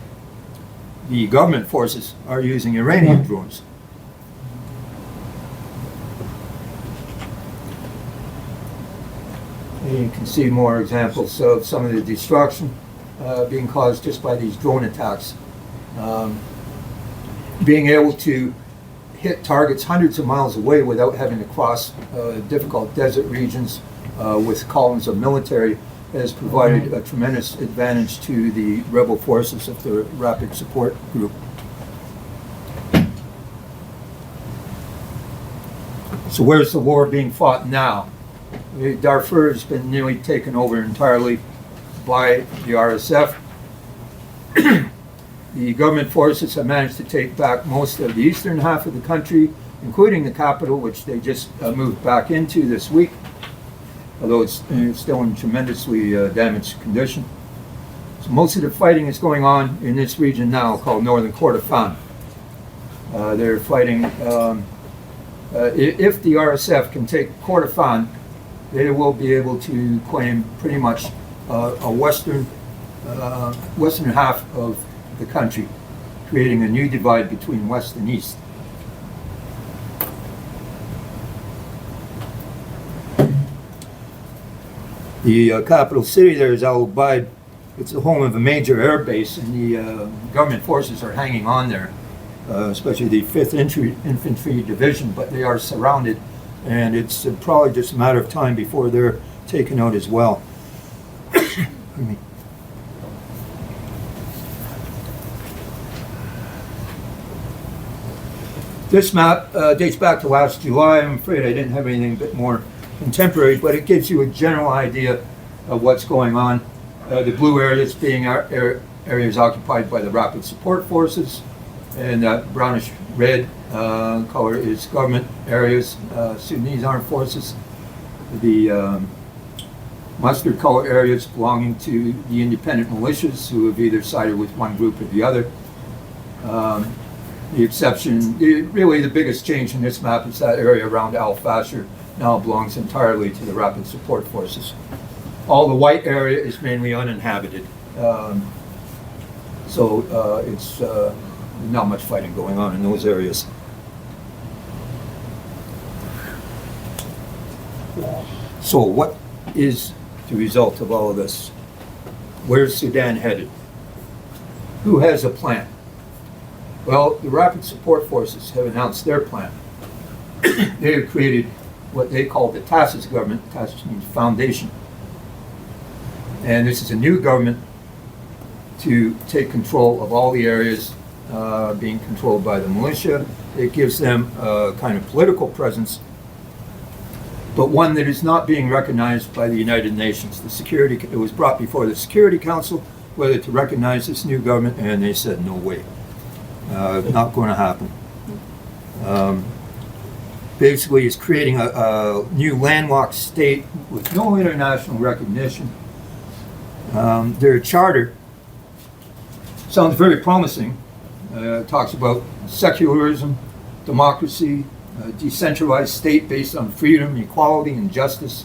government forces are using Iranian drones. And you can see more examples of some of the destruction being caused just by these drone attacks. Being able to hit targets hundreds of miles away without having to cross difficult desert regions with columns of military has provided a tremendous advantage to the rebel forces of the Rapid Support Group. So where's the war being fought now? Darfur has been nearly taken over entirely by the RSF. The government forces have managed to take back most of the eastern half of the country, including the capital, which they just moved back into this week, although it's still in tremendously damaged condition. So most of the fighting is going on in this region now called Northern Kordofan. They're fighting, if the RSF can take Kordofan, they will be able to claim pretty much a western half of the country, creating a new divide between west and east. The capital city there is Al Ubaid. It's the home of a major air base, and the government forces are hanging on there, especially the 5th Infantry Division, but they are surrounded, and it's probably just a matter of time before they're taken out as well. Pardon me. This map dates back to last July. I'm afraid I didn't have anything a bit more contemporary, but it gives you a general idea of what's going on. The blue areas being areas occupied by the Rapid Support Forces, and that brownish red color is government areas, Sudanese Armed Forces. The mustard color areas belonging to the independent militias who have either sided with one group or the other. The exception, really the biggest change in this map is that area around Al Fasher now belongs entirely to the Rapid Support Forces. All the white area is mainly uninhabited. So it's not much fighting going on in those areas. So what is the result of all of this? Where's Sudan headed? Who has a plan? Well, the Rapid Support Forces have announced their plan. They have created what they call the TASIS government. TASIS means foundation. And this is a new government to take control of all the areas being controlled by the militia. It gives them a kind of political presence, but one that is not being recognized by the United Nations. It was brought before the Security Council whether to recognize this new government, and they said no way. Not going to happen. Basically, it's creating a new landlocked state with no international recognition. Their charter sounds very promising. It talks about secularism, democracy, a decentralized state based on freedom, equality, and justice,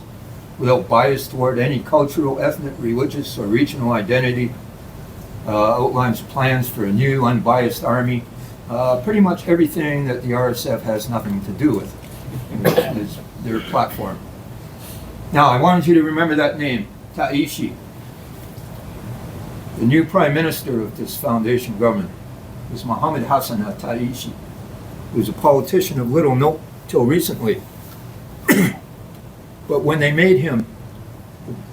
without bias toward any cultural, ethnic, religious, or regional identity. Outlines plans for a new, unbiased army. Pretty much everything that the RSF has nothing to do with is their platform. Now, I wanted you to remember that name, Taishi. The new prime minister of this foundation government is Mohammed Hassan Taishi, who was a politician of little note till recently. But when they made him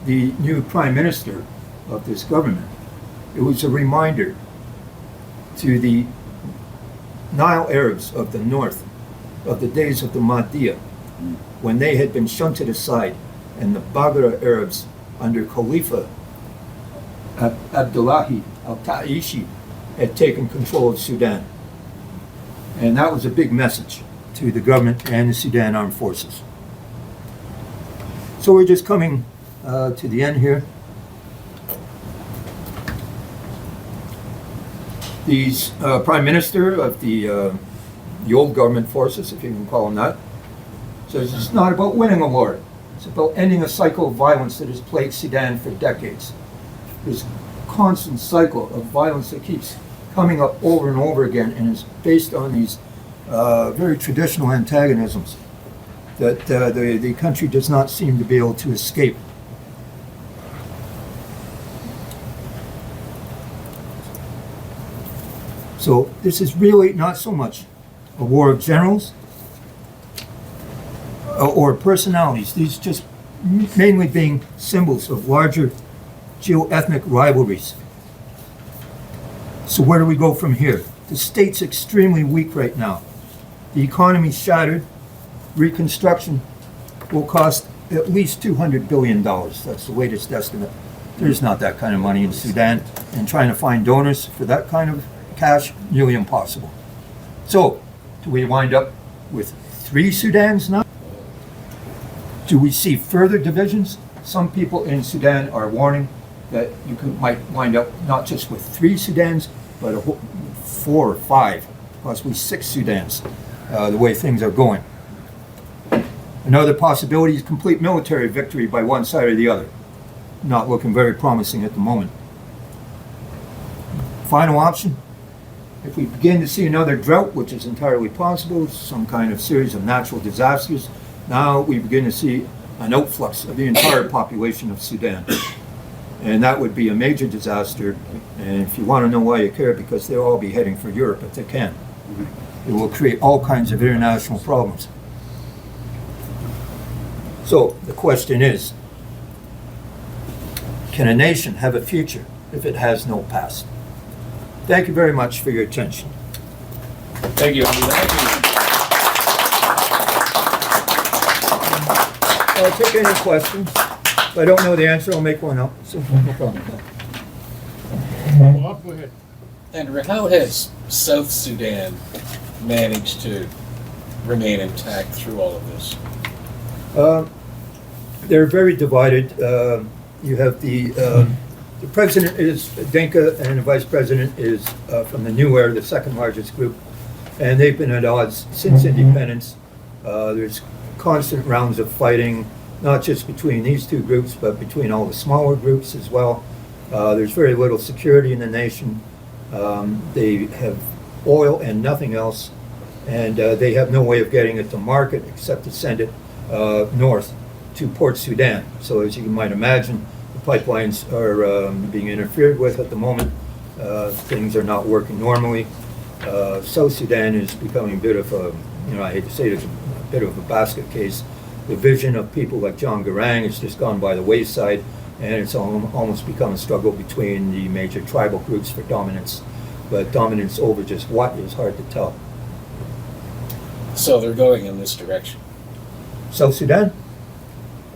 the new prime minister of this government, it was a reminder to the Nile Arabs of the north of the days of the Mahdiya, when they had been shunted aside, and the Baghra Arabs under Khalifa Abdullahi al-Taishi had taken control of Sudan. And that was a big message to the government and the Sudan Armed Forces. So we're just coming to the end here. The Prime Minister of the old government forces, if you can call them that, says it's not about winning a war. It's about ending a cycle of violence that has plagued Sudan for decades. This constant cycle of violence that keeps coming up over and over again and is based on these very traditional antagonisms that the country does not seem to be able to escape. So this is really not so much a war of generals or personalities. These just mainly being symbols of larger geo-ethnic rivalries. So where do we go from here? The state's extremely weak right now. The economy's shattered. Reconstruction will cost at least $200 billion. That's the latest estimate. There's not that kind of money in Sudan, and trying to find donors for that kind of cash, nearly impossible. So, do we wind up with 3 Sudans now? Do we see further divisions? Some people in Sudan are warning that might wind up not just with 3 Sudans, but 4 or 5, possibly 6 Sudans, the way things are going. Another possibility is complete military victory by one side or the other. not looking very promising at the moment. Final option, if we begin to see another drought, which is entirely possible, some kind of series of natural disasters, now we begin to see an outflux of the entire population of Sudan. And that would be a major disaster. And if you want to know why you care, because they'll all be heading for Europe if they can. It will create all kinds of international problems. So the question is, can a nation have a future if it has no past? Thank you very much for your attention. Thank you. Thank I'll take any questions. If I don't know the answer, I'll make one up. So, no problem. Bob, go ahead. Andrew, how has South Sudan managed to remain intact through all of this? They're very divided. You have the president is Dinka, and the vice president is from the Nuer, the second largest group, and they've been at odds since independence. There's constant rounds of fighting, not just between these two groups, but between all the smaller groups as well. There's very little security in the nation. They have oil and nothing else, and they have no way of getting it to market except to send it north to Port Sudan. So as you might imagine, the pipelines are being interfered with at the moment. Things are not working normally. South Sudan is becoming a bit of a, I hate to say it, a bit of a basket case. The vision of people like John Garang has just gone by the wayside, and it's almost become a struggle between the major tribal groups for dominance. But dominance over just what is hard to tell. So they're going in this direction. South Sudan?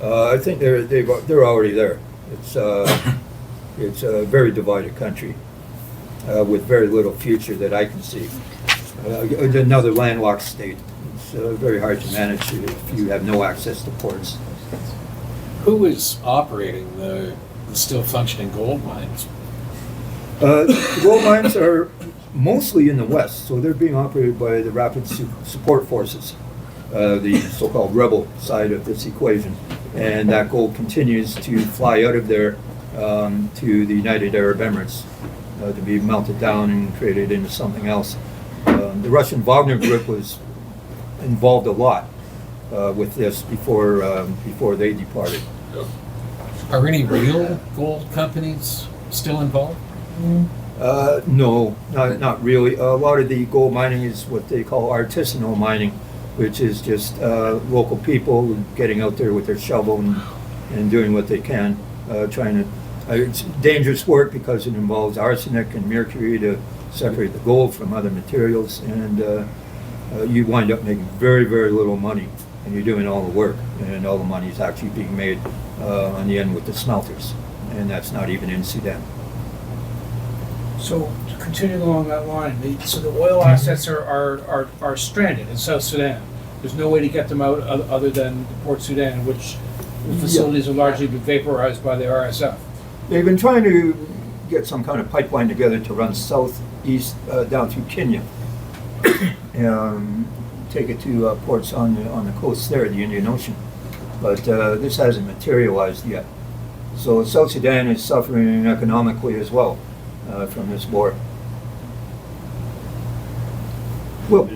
I think they're already there. It's a very divided country with very little future that I can see. Another landlocked state. It's very hard to manage if you have no access to ports. Who is operating the still functioning gold mines? The gold mines are mostly in the west, so they're being operated by the Rapid Support Forces, the so-called rebel side of this equation. And that gold continues to fly out of there to the United Arab Emirates to be melted down and created into something else. The Russian Wagner Group was involved a lot with this before they departed. Are any real gold companies still involved? No, not really. A lot of the gold mining is what they call artisanal mining, which is just local people getting out there with their shovel and doing what they can, trying to. It's dangerous work because it involves arsenic and mercury to separate the gold from other materials, and you wind up making very, very little money, and you're doing all the work, and all the money is actually being made on the end with the smelters, and that's not even in Sudan. So to continue along that line, so the oil assets are stranded in South Sudan. There's no way to get them out other than Port Sudan, which the facilities have largely been vaporized by the RSF. They've been trying to get some kind of pipeline together to run southeast down through Kenya, take it to ports on the coast there, the Indian Ocean. But this hasn't materialized yet. So South Sudan is suffering economically as well from this war. Well,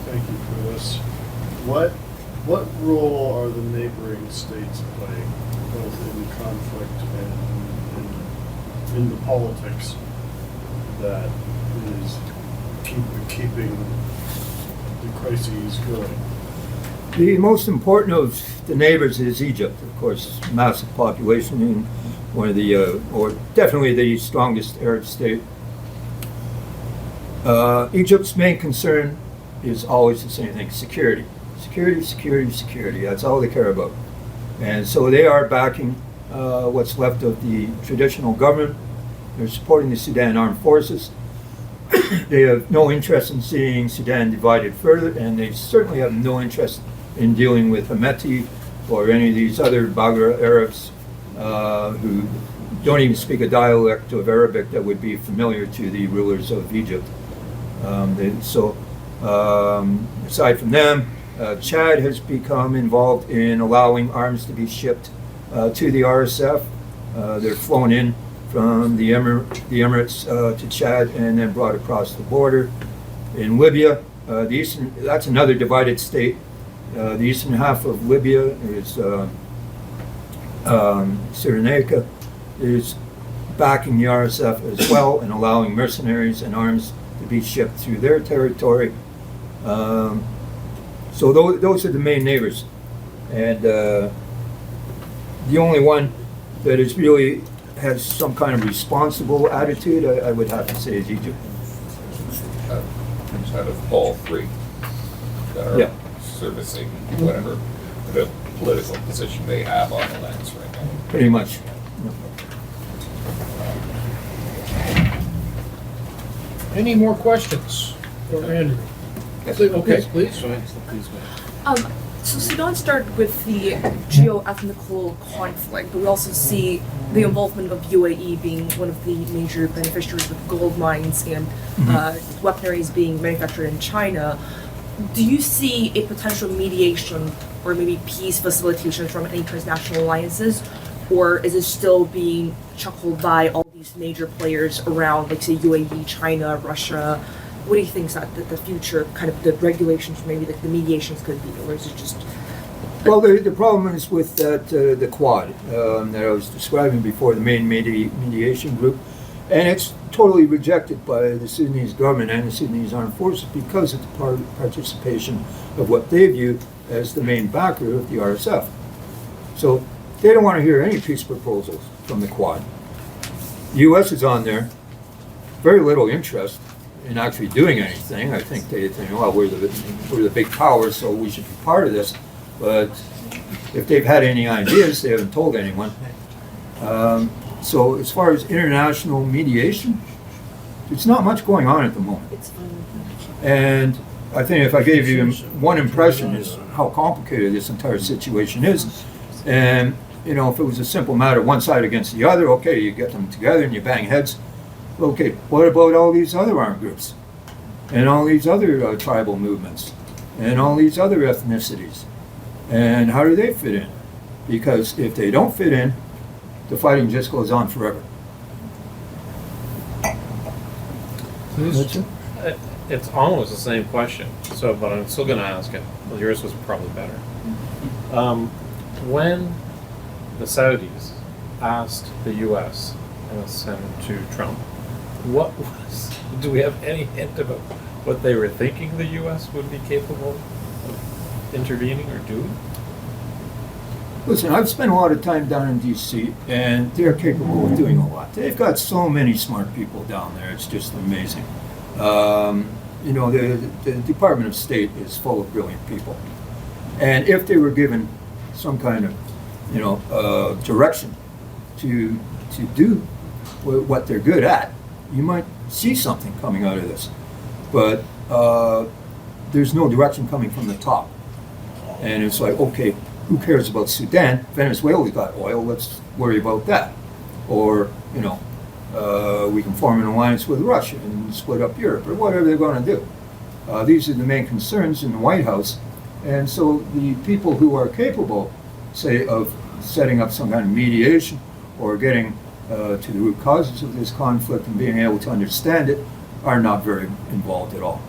thank you for this. What role are the neighboring states playing, both in the conflict and in the politics that is keeping the crises going? the most important of the neighbors is Egypt, of course, massive population and one of the, or definitely the strongest Arab state. Egypt's main concern is always the same thing: security. Security, security, security. That's all they care about. And so they are backing what's left of the traditional government. They're supporting the Sudan Armed Forces. They have no interest in seeing Sudan divided further, and they certainly have no interest in dealing with Hemeti or any of these other Bagra Arabs who don't even speak a dialect of Arabic that would be familiar to the rulers of Egypt. Aside from them, Chad has become involved in allowing arms to be shipped to the RSF. They're flown in from the Emirates to Chad and then brought across the border. In Libya, that's another divided state. The eastern half of Libya is Cyrenaica is backing the RSF as well and allowing mercenaries and arms to be shipped through their territory. So those are the main neighbors. And the only one that is really has some kind of responsible attitude, I would have to say, is Egypt. Out of all three that are servicing whatever the political position they have on the lands right now. Pretty much. Any more questions for Andrew? Okay, please. So Sudan started with the geo-ethnical conflict, but we also see the involvement of UAE being one of the major beneficiaries with gold mines and weaponries being manufactured in China. Do you see a potential mediation or maybe peace facilitation from any transnational alliances, or is it still being chuckled by all these major players around, like say UAE, China, Russia? What do you think is that the future kind of the regulations, maybe the mediations could be, or is it just? Well, the problem is with that the Quad that I was describing before, the main mediation group, and it's totally rejected by the Sudanese government and the Sudanese armed forces because of the participation of what they view as the main backer of the RSF. So they don't want to hear any peace proposals from the Quad. The U.S. is on there, very little interest in actually doing anything. I think they think, well, we're the big power, so we should be part of this. But if they've had any ideas, they haven't told anyone. So as far as international mediation, there's not much going on at the moment. And I think if I gave you one impression is how complicated this entire situation is. And, you know, if it was a simple matter, one side against the other, okay, you get them together and you bang heads. Okay, what about all these other armed groups? And all these other tribal movements? And all these other ethnicities? And how do they fit in? Because if they don't fit in, the fighting just goes on forever. It's almost the same question, so but I'm still going to ask it. Well, yours was probably better. When the Saudis asked the U.S. and sent to Trump, do we have any hint about what they were thinking the U.S. would be capable of intervening or doing? Listen, I've spent a lot of time down in D.C., and they're capable of doing a lot. They've got so many smart people down there. It's just amazing. You know, the Department of State is full of brilliant people. And if they were given some kind of, you know, direction to do what they're good at, you might see something coming out of this. But there's no direction coming from the top. And it's like, okay, who cares about Sudan? Venezuela's got oil, let's worry about that. Or, you know, we can form an alliance with Russia and split up Europe, or whatever they're going to do. These are the main concerns in the White House. And so the people who are capable, say, of setting up some kind of mediation or getting to the root causes of this conflict and being able to understand it are not very involved at all.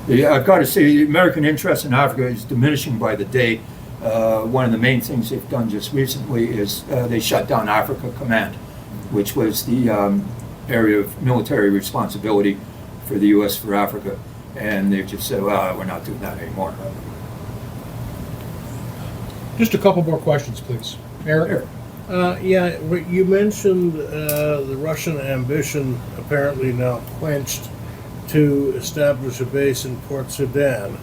I've got to say, the American interest in Africa is diminishing by the day. One of the main things they've done just recently is they shut down Africa Command, which was the area of military responsibility for the U.S. for Africa. And they've just said, well, we're not doing that anymore. Just a couple more questions, please. Eric? Yeah, you mentioned the Russian ambition, apparently now quenched, to establish a base in Port Sudan.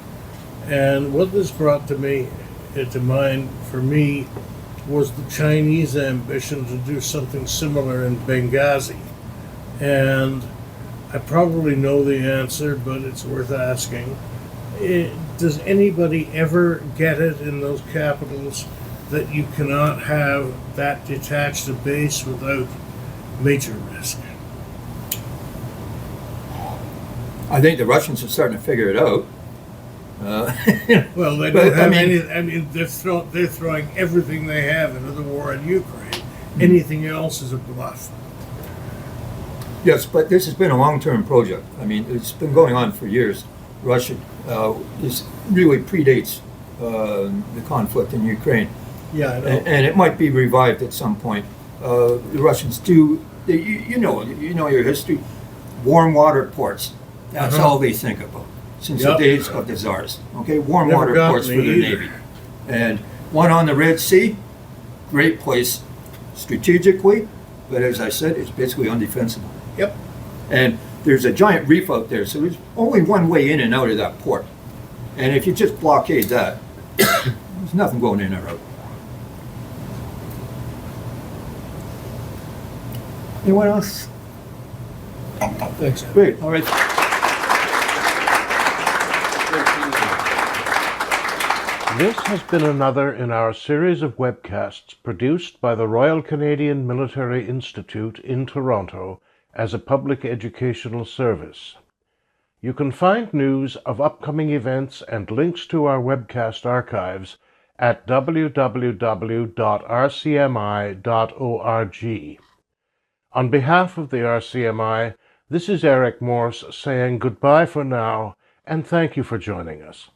And what this brought to mind for me was the Chinese ambition to do something similar in Benghazi. And I probably know the answer, but it's worth asking. Does anybody ever get it in those capitals that you cannot have that detached a base without major risk? I think the Russians are starting to figure it out. Well, they But, don't have I mean- any. I mean, they're throwing everything they have into the war in Ukraine. Anything else is a bluff. Yes, but this has been a long-term project. I mean, it's been going on for years. Russia this really predates the conflict in Ukraine, Yeah, I know. and it might be revived at some point. The Russians do. You know your history. Warm water ports. That's all they think about since Yep. the days of the czars. Okay, warm Never water got ports for me the either. Navy, and one on the Red Sea. Great place strategically, but as I said, it's basically undefensible. Yep. And there's a giant reef out there, so there's only one way in and out of that port. And if you just blockade that, there's nothing going in or out. Anyone else? Thanks. Great, all right. This has been another in our series of webcasts produced by the Royal Canadian Military Institute in Toronto as a public educational service. You can find news of upcoming events and links to our webcast archives at www.rcmi.org. On behalf of the RCMI, this is Eric Morse saying goodbye for now, and thank you for joining us.